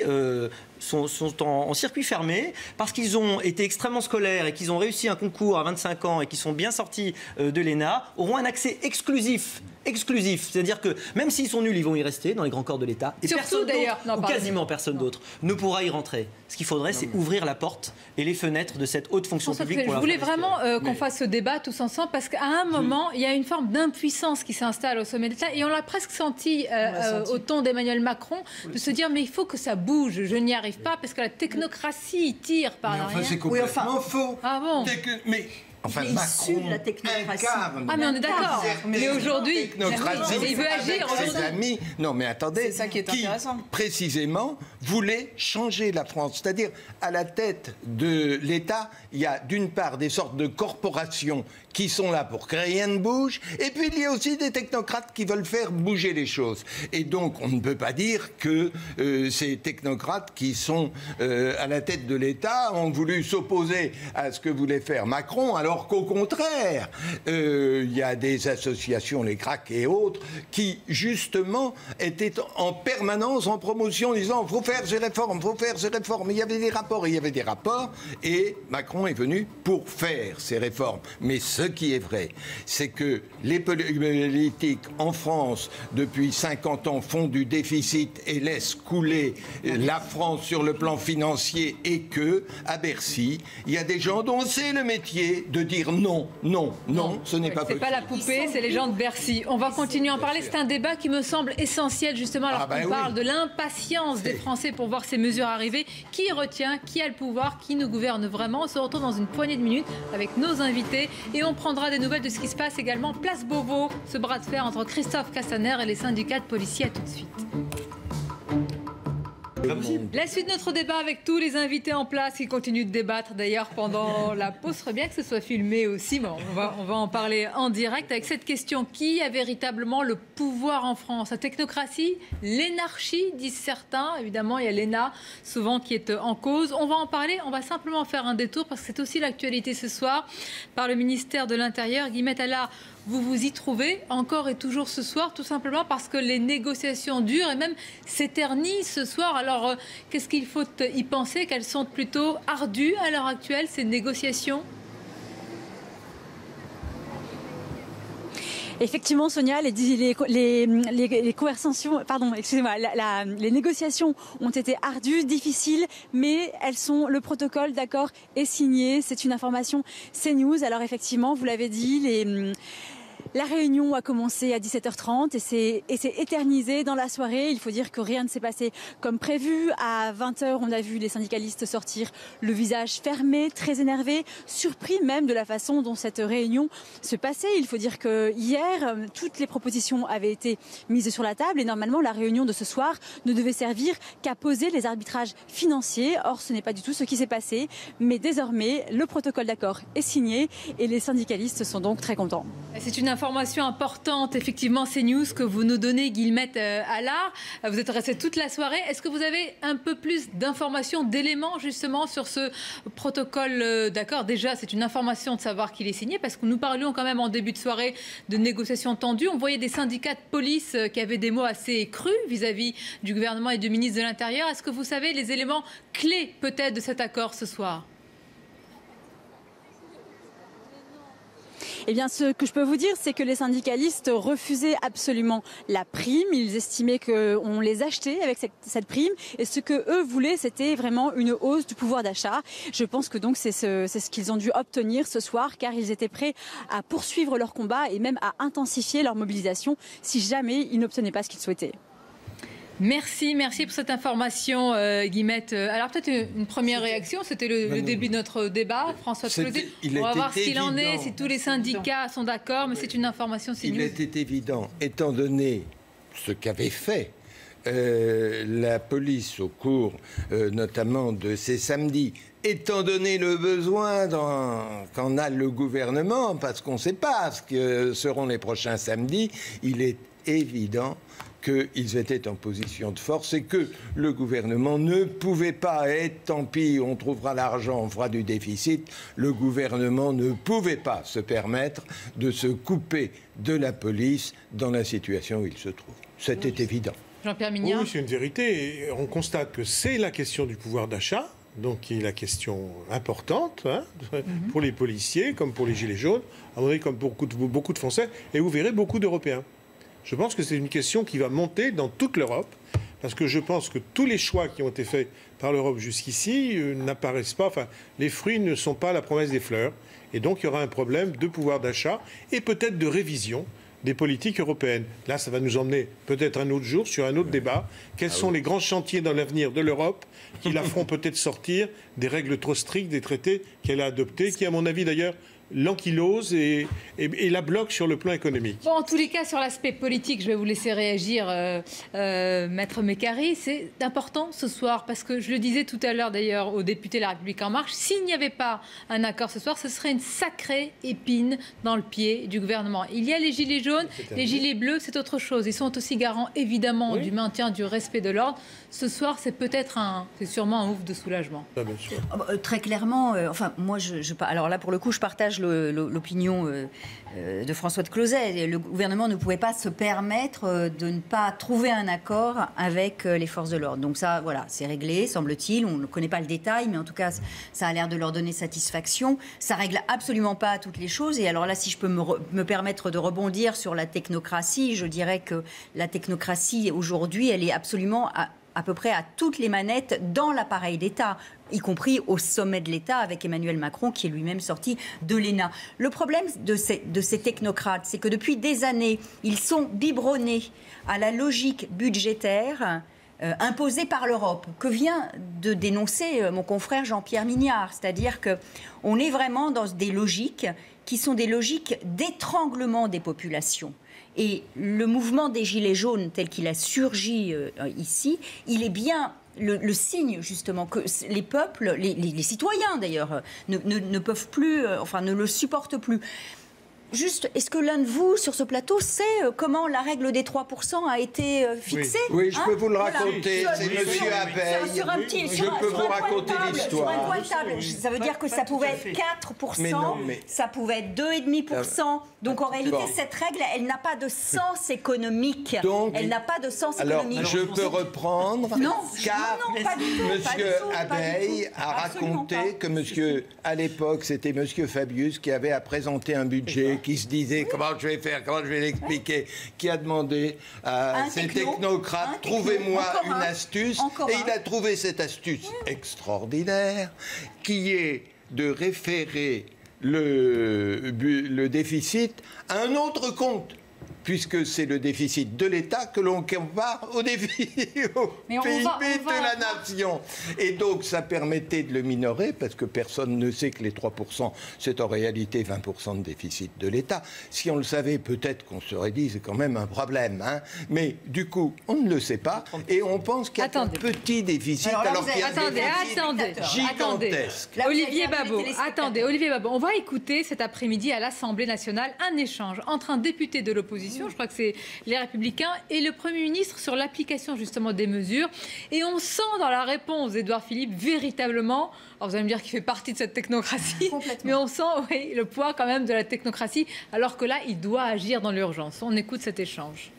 sont en circuit fermé parce qu'ils ont été extrêmement scolaires et qu'ils ont réussi un concours à 25 ans et qui sont bien sortis de l'ENA, auront un accès exclusif. C'est-à-dire que même s'ils sont nuls, ils vont y rester dans les grands corps de l'État. Et surtout d'ailleurs, quasiment personne d'autre ne pourra y rentrer. Ce qu'il faudrait, c'est ouvrir la porte et les fenêtres de cette haute fonction publique. Je voulais vraiment qu'on fasse ce débat tous ensemble parce qu'à un moment, il y a une forme d'impuissance qui s'installe au sommet de l'État et on l'a presque senti au ton d'Emmanuel Macron de se dire mais il faut que ça bouge, je n'y arrive pas parce que la technocratie tire par derrière. Enfin, c'est complètement faux. Ah bon? Enfin, Macron incarne. Ah, mais on est d'accord. Mais aujourd'hui, il veut agir. Ses amis. Non, mais attendez. C'est ça qui est intéressant. Précisément, voulait changer la France. C'est-à-dire, à la tête de l'État, il y a d'une part des sortes de corporations qui sont là pour que rien ne bouge, et puis il y a aussi des technocrates qui veulent faire bouger les choses. Et donc, on ne peut pas dire que ces technocrates qui sont à la tête de l'État ont voulu s'opposer à ce que voulait faire Macron, alors qu'au contraire, il y a des associations, les CRAC et autres, qui justement étaient en permanence en promotion, disant « il faut faire ces réformes, il faut faire ces réformes ». Il y avait des rapports, et Macron est venu pour faire ces réformes. Mais ce qui est vrai, c'est que les politiques en France, depuis 50 ans, font du déficit et laissent couler la France sur le plan financier, et que, à Bercy, il y a des gens dont c'est le métier de dire non, ce n'est pas possible. C'est pas la poupée, c'est les gens de Bercy. On va continuer à en parler. C'est un débat qui me semble essentiel, justement, alors qu'on parle de l'impatience des Français pour voir ces mesures arriver. Qui retient, qui a le pouvoir, qui nous gouverne vraiment? On se retrouve dans une poignée de minutes avec nos invités et on prendra des nouvelles de ce qui se passe également place Beauvau, ce bras de fer entre Christophe Castaner et les syndicats de policiers. À tout de suite. le monde. La suite de notre débat avec tous les invités en place qui continuent de débattre d'ailleurs pendant la pause. Ce serait bien que ce soit filmé aussi. Bon, on va en parler en direct avec cette question. Qui a véritablement le pouvoir en France? La technocratie, l'énarchie, disent certains. Évidemment, il y a l'ENA souvent qui est en cause. On va en parler. On va simplement faire un détour parce que c'est aussi l'actualité ce soir par le ministère de l'Intérieur. Guillemette Allard, vous vous y trouvez encore et toujours ce soir, tout simplement parce que les négociations durent et même s'éternisent ce soir. Alors, qu'est-ce qu'il faut y penser? Qu'elles sont plutôt ardues à l'heure actuelle, ces négociations? Effectivement, Sonia, les conversations, pardon, excusez-moi, les négociations ont été ardues, difficiles, mais le protocole d'accord est signé. C'est une information CNews. Alors effectivement, vous l'avez dit, la réunion a commencé à 17h30 et s'est éternisée dans la soirée. Il faut dire que rien ne s'est passé comme prévu. À 20h, on a vu les syndicalistes sortir le visage fermé, très énervés, surpris même de la façon dont cette réunion se passait. Il faut dire que hier, toutes les propositions avaient été mises sur la table et normalement, la réunion de ce soir ne devait servir qu'à poser les arbitrages financiers. Or, ce n'est pas du tout ce qui s'est passé. Mais désormais, le protocole d'accord est signé et les syndicalistes sont donc très contents. C'est une information importante, effectivement, CNews, que vous nous donnez, Guillemette Allard. Vous êtes resté toute la soirée. Est-ce que vous avez un peu plus d'informations, d'éléments, justement, sur ce protocole d'accord? Déjà, c'est une information de savoir qu'il est signé, parce que nous parlions quand même en début de soirée de négociations tendues. On voyait des syndicats de police qui avaient des mots assez crus vis-à-vis du gouvernement et du ministre de l'Intérieur. Est-ce que vous savez les éléments clés, peut-être, de cet accord ce soir? Eh bien, ce que je peux vous dire, c'est que les syndicalistes refusaient absolument la prime. Ils estimaient qu'on les achetait avec cette prime. Et ce que eux voulaient, c'était vraiment une hausse du pouvoir d'achat. Je pense que donc c'est ce qu'ils ont dû obtenir ce soir, car ils étaient prêts à poursuivre leur combat et même à intensifier leur mobilisation si jamais ils n'obtenaient pas ce qu'ils souhaitaient. Merci pour cette information, Guillemette. Alors peut-être une première réaction, c'était le début de notre débat, François Closet. On va voir ce qu'il en est, si tous les syndicats sont d'accord, mais c'est une information CNews. Il était évident, étant donné ce qu'avait fait la police au cours notamment de ces samedis, étant donné le besoin qu'en a le gouvernement, parce qu'on ne sait pas ce que seront les prochains samedis, il est évident qu'ils étaient en position de force et que le gouvernement ne pouvait pas être, tant pis, on trouvera l'argent, on fera du déficit, le gouvernement ne pouvait pas se permettre de se couper de la police dans la situation où il se trouve. C'était évident. Jean-Pierre Mignard. Oui, c'est une vérité. On constate que c'est la question du pouvoir d'achat, donc qui est la question importante pour les policiers, comme pour les gilets jaunes, à mon avis, comme pour beaucoup de Français, et vous verrez beaucoup d'Européens. Je pense que c'est une question qui va monter dans toute l'Europe, parce que je pense que tous les choix qui ont été faits par l'Europe jusqu'ici n'apparaissent pas, enfin, les fruits ne sont pas la promesse des fleurs, et donc il y aura un problème de pouvoir d'achat et peut-être de révision des politiques européennes. Là, ça va nous emmener peut-être un autre jour sur un autre débat. Quels sont les grands chantiers dans l'avenir de l'Europe qui la feront peut-être sortir des règles trop strictes des traités qu'elle a adoptés, qui, à mon avis d'ailleurs, l'ankylose et la bloque sur le plan économique. Bon, en tous les cas, sur l'aspect politique, je vais vous laisser réagir, Maître Mécari. C'est important ce soir, parce que je le disais tout à l'heure d'ailleurs aux députés de La République En Marche, s'il n'y avait pas un accord ce soir, ce serait une sacrée épine dans le pied du gouvernement. Il y a les gilets jaunes, les gilets bleus, c'est autre chose. Ils sont aussi garants, évidemment, du maintien, du respect de l'ordre. Ce soir, c'est peut-être c'est sûrement un ouf de soulagement. Ah, bien sûr. Très clairement, enfin, moi, alors là, pour le coup, je partage l'opinion de François de Closet. Le gouvernement ne pouvait pas se permettre de ne pas trouver un accord avec les forces de l'ordre. Donc ça, voilà, c'est réglé, semble-t-il. On ne connaît pas le détail, mais en tout cas, ça a l'air de leur donner satisfaction. Ça règle absolument pas toutes les choses. Et alors là, si je peux me permettre de rebondir sur la technocratie, je dirais que la technocratie, aujourd'hui, elle est absolument à peu près à toutes les manettes dans l'appareil d'État, y compris au sommet de l'État avec Emmanuel Macron qui est lui-même sorti de l'ENA. Le problème de ces technocrates, c'est que depuis des années, ils sont biberonnés à la logique budgétaire imposée par l'Europe, que vient de dénoncer mon confrère Jean-Pierre Mignard. C'est-à-dire qu'on est vraiment dans des logiques qui sont des logiques d'étranglement des populations. Et le mouvement des Gilets jaunes, tel qu'il a surgi ici, il est bien le signe justement que les peuples, les citoyens d'ailleurs, ne peuvent plus, enfin ne le supportent plus. Juste, est-ce que l'un de vous, sur ce plateau, sait comment la règle des 3% a été fixée? Oui, je peux vous le raconter. C'est M. Abeille. Je peux vous raconter l'histoire. Sur un point de table. Ça veut dire que ça pouvait être 4%, ça pouvait être 2,5%. Donc en réalité, cette règle, elle n'a pas de sens économique. Elle n'a pas de sens économique. Alors, je peux reprendre. Non, car pas du tout. M. Abeille a raconté que à l'époque, c'était M. Fabius qui avait à présenter un budget, qui se disait comment je vais faire, comment je vais l'expliquer, qui a demandé à ces technocrates, trouvez-moi une astuce, et il a trouvé cette astuce extraordinaire, qui est de référer le déficit à un autre compte, puisque c'est le déficit de l'État que l'on compare au PIB de la nation. Et donc, ça permettait de le minorer, parce que personne ne sait que les 3%, c'est en réalité 20% de déficit de l'État. Si on le savait, peut-être qu'on se serait dit, c'est quand même un problème. Hein. Mais du coup, on ne le sait pas, et on pense qu'il y a un petit déficit, alors qu'il y a un déficit gigantesque. Olivier Babot, Olivier Babot, on va écouter cet après-midi à l'Assemblée nationale un échange entre un député de l'opposition, je crois que c'est les Républicains, et le Premier ministre sur l'application justement des mesures. Et on sent dans la réponse d'Édouard Philippe véritablement, alors vous allez me dire qu'il fait partie de cette technocratie, mais on sent le poids quand même de la technocratie, alors que là, il doit agir dans l'urgence. On écoute cet échange.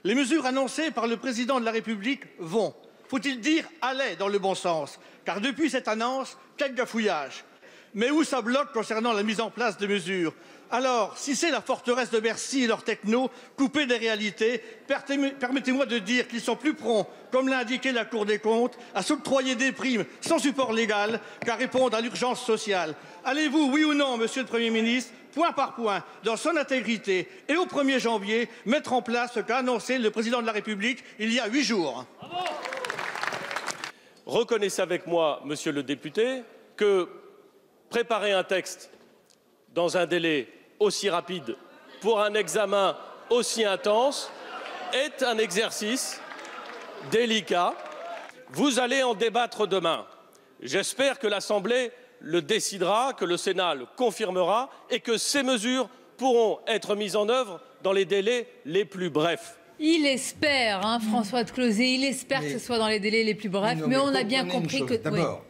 Les mesures annoncées par le président de la République vont, faut-il dire, allaient dans le bon sens, car depuis cette annonce, quel gafouillage. Mais où ça bloque concernant la mise en place de mesures? Alors, si c'est la forteresse de Bercy et leurs technos coupés des réalités, permettez-moi de dire qu'ils sont plus prompts, comme l'a indiqué la Cour des comptes, à s'octroyer des primes sans support légal qu'à répondre à l'urgence sociale. Allez-vous, oui ou non, Monsieur le Premier ministre, point par point, dans son intégrité, et au 1er janvier, mettre en place ce qu'a annoncé le Président de la République il y a 8 jours? Reconnaissez avec moi, Monsieur le député, que préparer un texte dans un délai aussi rapide pour un examen aussi intense est un exercice délicat. Vous allez en débattre demain. J'espère que l'Assemblée le décidera, que le Sénat le confirmera et que ces mesures pourront être mises en œuvre dans les délais les plus brefs. Il espère, François de Closets, il espère que ce soit dans les délais les plus brefs, mais on a bien compris que... D'abord,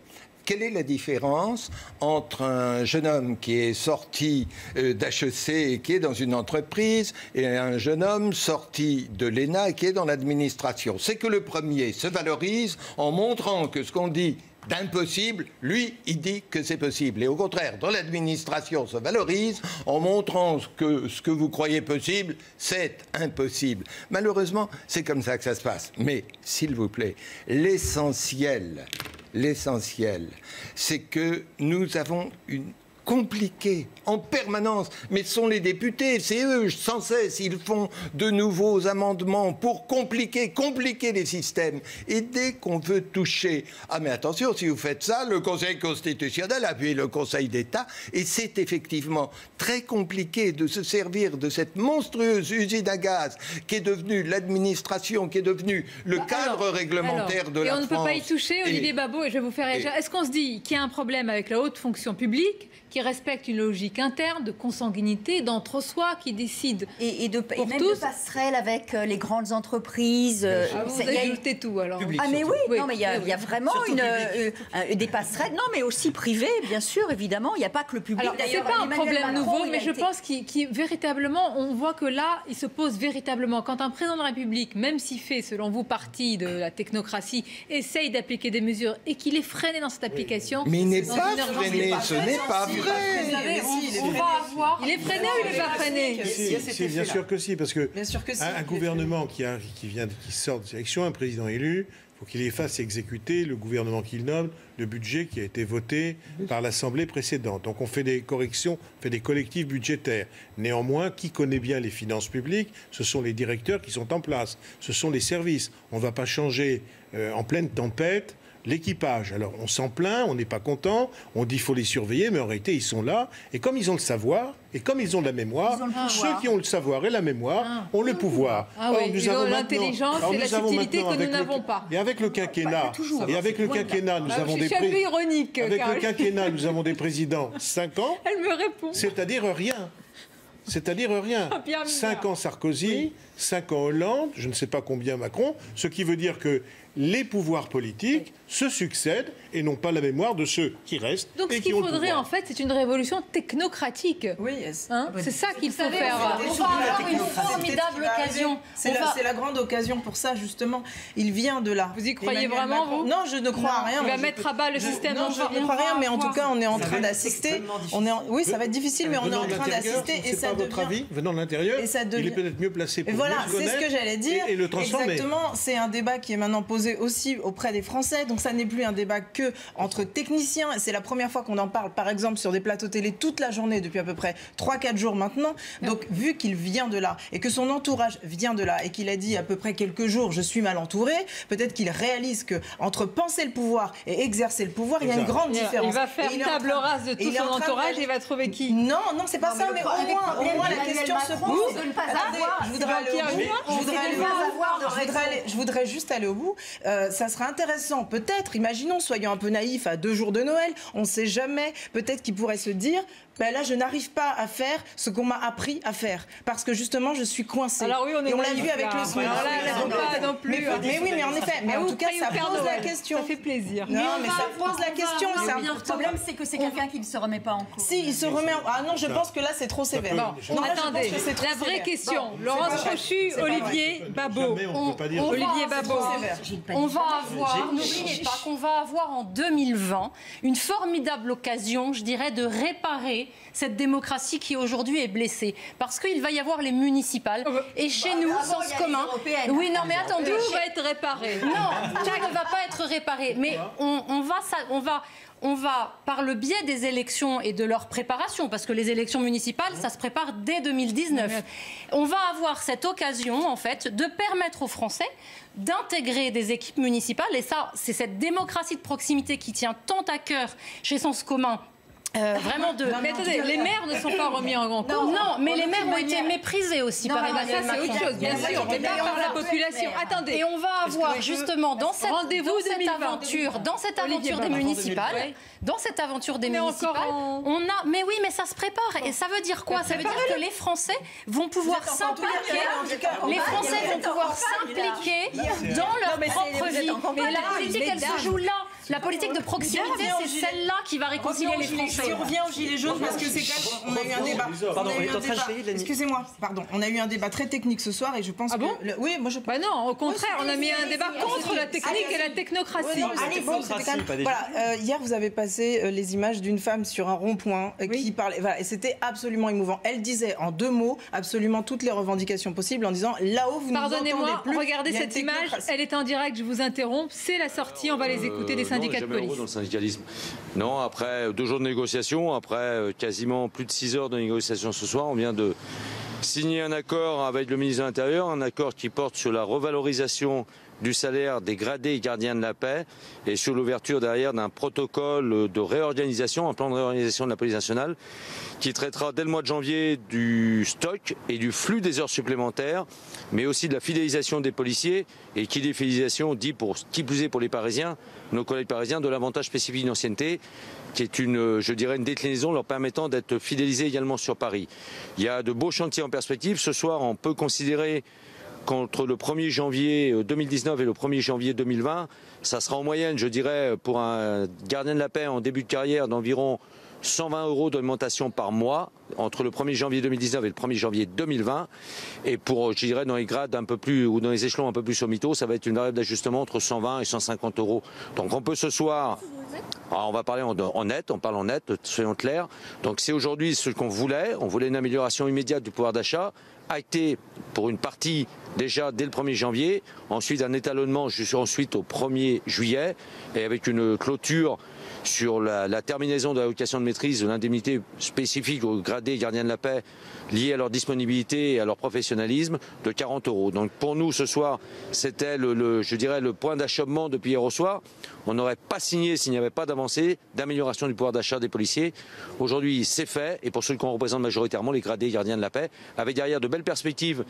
quelle est la différence entre un jeune homme qui est sorti d'HEC et qui est dans une entreprise et un jeune homme sorti de l'ENA et qui est dans l'administration? C'est que le premier se valorise en montrant que ce qu'on dit d'impossible, lui, il dit que c'est possible. Et au contraire, dans l'administration, se valorise en montrant que ce que vous croyez possible, c'est impossible. Malheureusement, c'est comme ça que ça se passe. Mais, s'il vous plaît, l'essentiel, c'est que nous avons une compliqué en permanence. Mais ce sont les députés, c'est eux, sans cesse, ils font de nouveaux amendements pour compliquer les systèmes. Et dès qu'on veut toucher... Ah mais attention, si vous faites ça, le Conseil constitutionnel appuie le Conseil d'État, et c'est effectivement très compliqué de se servir de cette monstrueuse usine à gaz qui est devenue l'administration, qui est devenue le cadre réglementaire de la France. Et on ne peut pas y toucher, Olivier Babot, et je vais vous faire réagir. Est-ce qu'on se dit qu'il y a un problème avec la haute fonction publique qui respecte une logique interne de consanguinité, d'entre-soi, qui décide et même de passerelle avec les grandes entreprises. Vous ajoutez tout alors. Ah mais oui, non mais il y a vraiment des passerelles, non mais aussi privées, bien sûr, évidemment. Il n'y a pas que le public. C'est pas un problème nouveau, mais je pense qu'il véritablement, on voit que là, il se pose véritablement. Quand un président de la République, même s'il fait, selon vous, partie de la technocratie, essaye d'appliquer des mesures et qu'il est freiné dans cette application. Mais il n'est pas freiné, ce n'est pas vrai. Il est freiné ou il n'est pas freiné? Si, bien sûr que si, parce que un gouvernement qui sort de l'élection, un président élu, il faut qu'il fasse exécuter le gouvernement qu'il nomme, le budget qui a été voté par l'Assemblée précédente. Donc on fait des corrections, on fait des collectifs budgétaires. Néanmoins, qui connaît bien les finances publiques, ce sont les directeurs qui sont en place, ce sont les services. On ne va pas changer en pleine tempête l'équipage, alors on s'en plaint, on n'est pas content, on dit qu'il faut les surveiller, mais en réalité ils sont là, et comme ils ont le savoir, et comme ils ont de la mémoire, ceux qui ont le savoir et la mémoire ont le pouvoir. Ils ont l'intelligence et la subtilité que nous n'avons pas. Et avec le quinquennat, nous avons des ironique. Avec le quinquennat, nous avons des présidents 5 ans. Elle me répond. C'est-à-dire rien. 5 ans Sarkozy, 5 ans Hollande, je ne sais pas combien Macron, ce qui veut dire que les pouvoirs politiques se succèdent et n'ont pas la mémoire de ceux qui restent. Donc ce qu'il faudrait en fait, c'est une révolution technocratique. Oui, c'est ça qu'il faut faire. On va avoir une formidable occasion. C'est la grande occasion pour ça, justement. Il vient de là. Vous y croyez vraiment, vous? Non, je ne crois à rien. Il va mettre à bas le système. Non, je ne crois rien, mais en tout cas, on est en train d'assister. Oui, ça va être difficile, mais on est en train d'assister. Et ça devient... votre avis, venant de l'intérieur, il est peut-être mieux placé pour voilà, c'est ce que j'allais dire. Et le transformer. Exactement, c'est un débat qui est maintenant posé aussi auprès des Français. Donc ça n'est plus un débat que entre techniciens. C'est la première fois qu'on en parle, par exemple, sur des plateaux télé toute la journée depuis à peu près 3-4 jours maintenant. Donc vu qu'il vient de là et que son entourage vient de là et qu'il a dit à peu près quelques jours je suis mal entouré, peut-être qu'il réalise que entre penser le pouvoir et exercer le pouvoir, il y a une grande différence. Il va faire table rase de tout son entourage et il va trouver qui? Non, c'est pas ça, mais au moins la question se pose. Je voudrais juste aller au bout. Ça serait intéressant, peut-être, imaginons, soyons un peu naïfs, à 2 jours de Noël, on ne sait jamais, peut-être qu'il pourrait se dire, ben là, je n'arrive pas à faire ce qu'on m'a appris à faire, parce que justement, je suis coincée. Alors oui, et on l'a vu avec le SMIC. Non plus. Mais oui, mais en effet, mais en tout cas, ça pose la question. Ça fait plaisir. Non, mais ça pose la question. Le problème, c'est que c'est quelqu'un qui ne se remet pas en cause. Si, il se remet en... Ah non, je pense que là, c'est trop sévère. Non, attendez, la vraie question. Laurence Trochu, Olivier Babot. Olivier Babot. On va avoir, n'oubliez pas qu'on va avoir en 2020 une formidable occasion, je dirais, de réparer cette démocratie qui aujourd'hui est blessée. Parce qu'il va y avoir les municipales. Et chez nous, sens commun... Oui, non, mais attendez. Tout va être réparé. Non, tout ne va pas être réparé. Mais on va, par le biais des élections et de leur préparation, parce que les élections municipales, ça se prépare dès 2019, on va avoir cette occasion, en fait, de permettre aux Français d'intégrer des équipes municipales. Et ça, c'est cette démocratie de proximité qui tient tant à cœur chez Sens commun. Vraiment de... Mais attendez, les maires ne sont pas remis en cause. Non, mais les maires ont été méprisés aussi par Emmanuel Macron. C'est autre chose, bien sûr, mais pas par la population. Attendez. Et on va avoir justement dans cette aventure des municipales, on a... Mais oui, mais ça se prépare. Et ça veut dire quoi? Ça veut dire que les Français vont pouvoir s'impliquer. Les Français vont pouvoir s'impliquer dans leur propre vie. Et la politique, elle se joue là. La politique de proximité, c'est celle-là qui va réconcilier les Français. Si on revient aux Gilets jaunes, parce que c'est quand même... On a eu un débat. Excusez-moi, pardon. On a eu un débat très technique ce soir et je pense que... Oui, moi je... Bah non, au contraire, on a mis un débat contre la technique et la technocratie. Voilà, hier, vous avez passé les images d'une femme sur un rond-point qui parlait... Et c'était absolument émouvant. Elle disait en 2 mots absolument toutes les revendications possibles en disant là-haut, vous nous entendez plus. Pardonnez-moi, regardez cette image. Elle est en direct, je vous interromps. C'est la sortie, on va les écouter des syndicats de police. Dans le syndicalisme. Non, après 2 jours de négociation, après quasiment plus de 6 heures de négociation ce soir, on vient de signer un accord avec le ministre de l'Intérieur, un accord qui porte sur la revalorisation du salaire des gradés et gardiens de la paix et sur l'ouverture derrière d'un protocole de réorganisation, un plan de réorganisation de la police nationale qui traitera dès le mois de janvier du stock et du flux des heures supplémentaires, mais aussi de la fidélisation des policiers et qui dit fidélisation dit pour qui plus est pour les Parisiens, nos collègues parisiens, de l'avantage spécifique d'ancienneté qui est une déclinaison leur permettant d'être fidélisés également sur Paris. Il y a de beaux chantiers en perspective. Ce soir, on peut considérer qu'entre le 1er janvier 2019 et le 1er janvier 2020, ça sera en moyenne, je dirais, pour un gardien de la paix en début de carrière d'environ 120 € d'augmentation par mois entre le 1er janvier 2019 et le 1er janvier 2020. Et pour, je dirais, dans les grades un peu plus, ou dans les échelons un peu plus sommito, ça va être une variable d'ajustement entre 120 et 150 €. Donc on peut ce soir... Alors on va parler en net, on parle en net, soyons clairs. Donc c'est aujourd'hui ce qu'on voulait. On voulait une amélioration immédiate du pouvoir d'achat, actée pour une partie déjà dès le 1er janvier, ensuite un étalonnement ensuite au 1er juillet, et avec une clôture sur la terminaison de l'allocation de maîtrise de l'indemnité spécifique aux gradés gardiens de la paix liés à leur disponibilité et à leur professionnalisme de 40 €. Donc pour nous ce soir, c'était je dirais le point d'achoppement depuis hier au soir. On n'aurait pas signé s'il n'y avait pas d'avancée, d'amélioration du pouvoir d'achat des policiers. Aujourd'hui c'est fait, et pour ceux qu'on représente majoritairement, les gradés gardiens de la paix, avec derrière de belles perspectives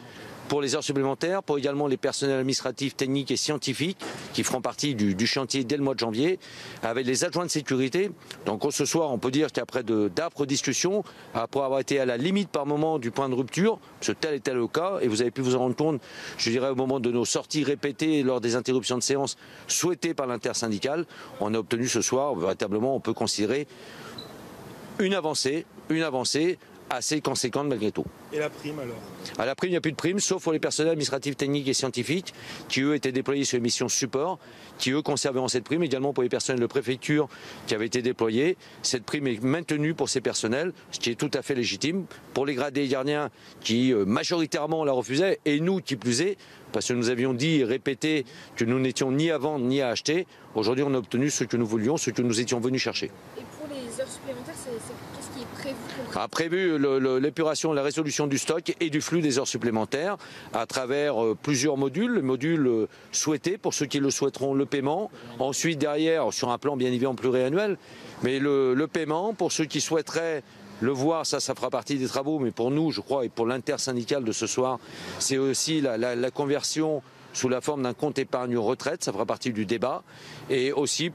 pour les heures supplémentaires, pour également les personnels administratifs, techniques et scientifiques qui feront partie du chantier dès le mois de janvier, avec les adjoints de sécurité. Donc ce soir, on peut dire qu'après d'âpres discussions, après avoir été à la limite par moment du point de rupture, parce que tel était le cas, et vous avez pu vous en rendre compte, je dirais, au moment de nos sorties répétées lors des interruptions de séance souhaitées par l'intersyndicale, on a obtenu ce soir, véritablement, on peut considérer une avancée assez conséquente malgré tout. Et la prime alors? À la prime, il n'y a plus de prime, sauf pour les personnels administratifs, techniques et scientifiques, qui eux étaient déployés sur les missions support, qui eux conserveront cette prime, également pour les personnels de préfecture qui avaient été déployés. Cette prime est maintenue pour ces personnels, ce qui est tout à fait légitime. Pour les gradés gardiens qui majoritairement la refusaient, et nous qui plus est, parce que nous avions dit et répété que nous n'étions ni à vendre ni à acheter, aujourd'hui on a obtenu ce que nous voulions, ce que nous étions venus chercher. Et pour les heures supplémentaires, qu'est-ce qui est prévu? A prévu l'épuration, la résolution du stock et du flux des heures supplémentaires à travers plusieurs modules. Le module souhaité, pour ceux qui le souhaiteront, le paiement. Ensuite, derrière, sur un plan bien évidemment pluriannuel, mais le paiement, pour ceux qui souhaiteraient le voir, ça fera partie des travaux. Mais pour nous, je crois, et pour l'intersyndicale de ce soir, c'est aussi la conversion sous la forme d'un compte épargne retraite. Ça fera partie du débat. Et aussi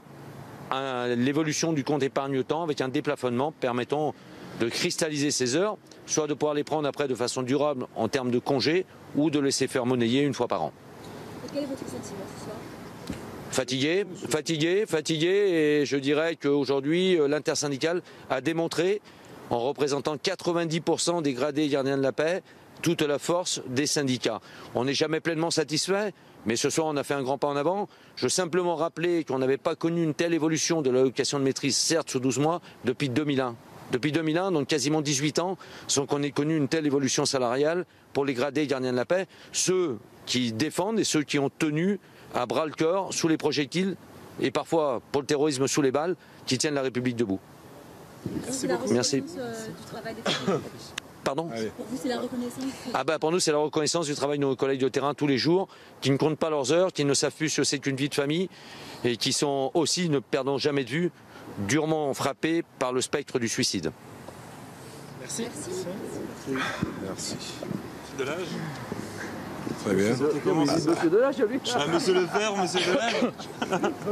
l'évolution du compte épargne temps avec un déplafonnement permettant de cristalliser ces heures, soit de pouvoir les prendre après de façon durable en termes de congés, ou de laisser faire monnayer une fois par an. Et quel est votre sentiment ce soir? Fatigué, et je dirais qu'aujourd'hui l'intersyndicale a démontré, en représentant 90% des gradés gardiens de la paix, toute la force des syndicats. On n'est jamais pleinement satisfait, mais ce soir on a fait un grand pas en avant. Je veux simplement rappeler qu'on n'avait pas connu une telle évolution de l'allocation de maîtrise, certes sous 12 mois, depuis 2001. Depuis 2001, donc quasiment 18 ans, sans qu'on ait connu une telle évolution salariale pour les gradés gardiens de la paix, ceux qui défendent et ceux qui ont tenu à bras le corps sous les projectiles et parfois pour le terrorisme sous les balles, qui tiennent la République debout. Merci. Pardon ? Pour vous, c'est la reconnaissance? Pour nous, c'est la reconnaissance du travail de nos collègues de terrain tous les jours, qui ne comptent pas leurs heures, qui ne savent plus ce que c'est qu'une vie de famille et qui sont aussi, ne perdons jamais de vue, durement frappés par le spectre du suicide. Merci. Merci. Delage. Très bien. Monsieur Delage, j'ai vu. Monsieur Lefebvre, monsieur Delage.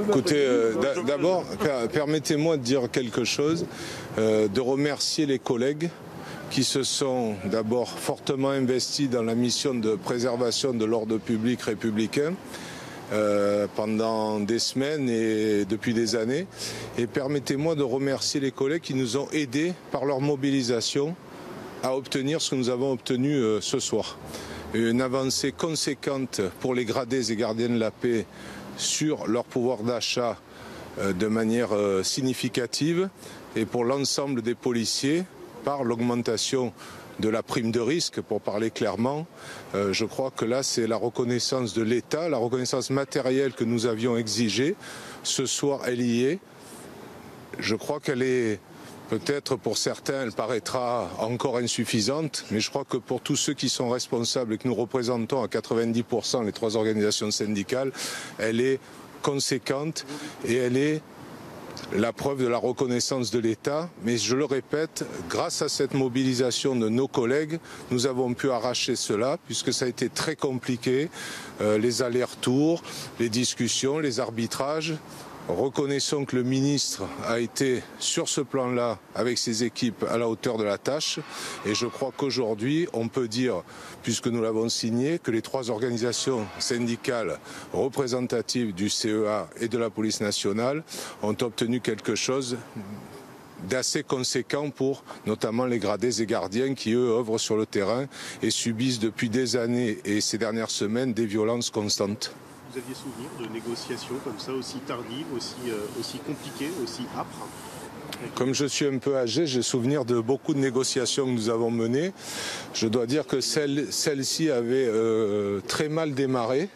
Écoutez, d'abord, permettez-moi de dire quelque chose, de remercier les collègues qui se sont d'abord fortement investis dans la mission de préservation de l'ordre public républicain pendant des semaines et depuis des années. Et permettez-moi de remercier les collègues qui nous ont aidés par leur mobilisation à obtenir ce que nous avons obtenu ce soir. Une avancée conséquente pour les gradés et gardiens de la paix sur leur pouvoir d'achat de manière significative, et pour l'ensemble des policiers par l'augmentation de la prime de risque, pour parler clairement. Je crois que là, c'est la reconnaissance de l'État, la reconnaissance matérielle que nous avions exigée. Ce soir, elle y est. Je crois qu'elle est, peut-être pour certains, elle paraîtra encore insuffisante, mais je crois que pour tous ceux qui sont responsables et que nous représentons à 90% les trois organisations syndicales, elle est conséquente et elle est la preuve de la reconnaissance de l'État. Mais je le répète, grâce à cette mobilisation de nos collègues, nous avons pu arracher cela, puisque ça a été très compliqué, les allers-retours, les discussions, les arbitrages. Reconnaissons que le ministre a été sur ce plan-là avec ses équipes à la hauteur de la tâche, et je crois qu'aujourd'hui on peut dire, puisque nous l'avons signé, que les trois organisations syndicales représentatives du CEA et de la police nationale ont obtenu quelque chose d'assez conséquent pour notamment les gradés et gardiens qui eux œuvrent sur le terrain et subissent depuis des années et ces dernières semaines des violences constantes. Vous aviez souvenir de négociations comme ça, aussi tardives, aussi compliquées, aussi âpres? Comme je suis un peu âgé, j'ai souvenir de beaucoup de négociations que nous avons menées. Je dois dire que celle-ci avait très mal démarré.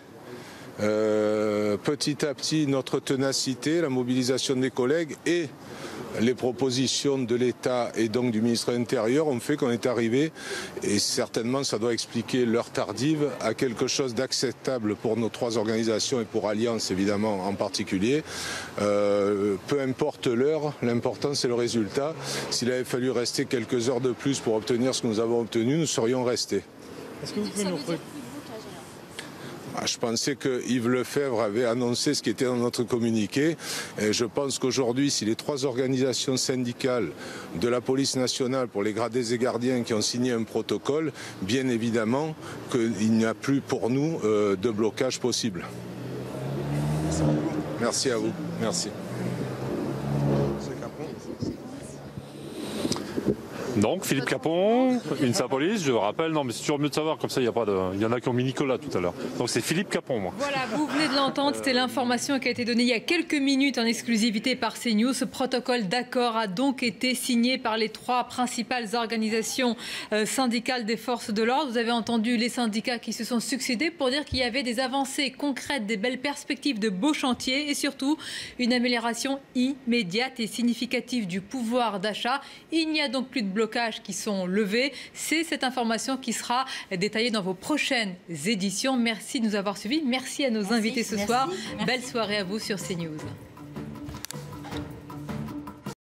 Petit à petit, notre ténacité, la mobilisation des collègues et les propositions de l'État et donc du ministre de l'Intérieur ont fait qu'on est arrivé, et certainement ça doit expliquer l'heure tardive, à quelque chose d'acceptable pour nos trois organisations et pour Alliance évidemment en particulier. Peu importe l'heure, l'important c'est le résultat. S'il avait fallu rester quelques heures de plus pour obtenir ce que nous avons obtenu, nous serions restés. Est-ce que vous pouvez nous... Je pensais que Yves Lefebvre avait annoncé ce qui était dans notre communiqué. Et je pense qu'aujourd'hui, si les trois organisations syndicales de la police nationale pour les gradés et gardiens qui ont signé un protocole, bien évidemment qu'il n'y a plus pour nous de blocage possible. Merci à vous. Merci. Donc, Philippe Capon, INSA Police, je rappelle, non mais c'est toujours mieux de savoir, comme ça il y en a qui ont mis Nicolas tout à l'heure. Donc c'est Philippe Capon, moi. Voilà, vous venez de l'entendre, c'était l'information qui a été donnée il y a quelques minutes en exclusivité par CNews. Ce protocole d'accord a donc été signé par les trois principales organisations syndicales des forces de l'ordre. Vous avez entendu les syndicats qui se sont succédés pour dire qu'il y avait des avancées concrètes, des belles perspectives de beaux chantiers et surtout une amélioration immédiate et significative du pouvoir d'achat. Il n'y a donc plus de blocage qui sont levés. C'est cette information qui sera détaillée dans vos prochaines éditions. Merci de nous avoir suivis. Merci à nos invités ce soir. Belle soirée à vous sur CNews.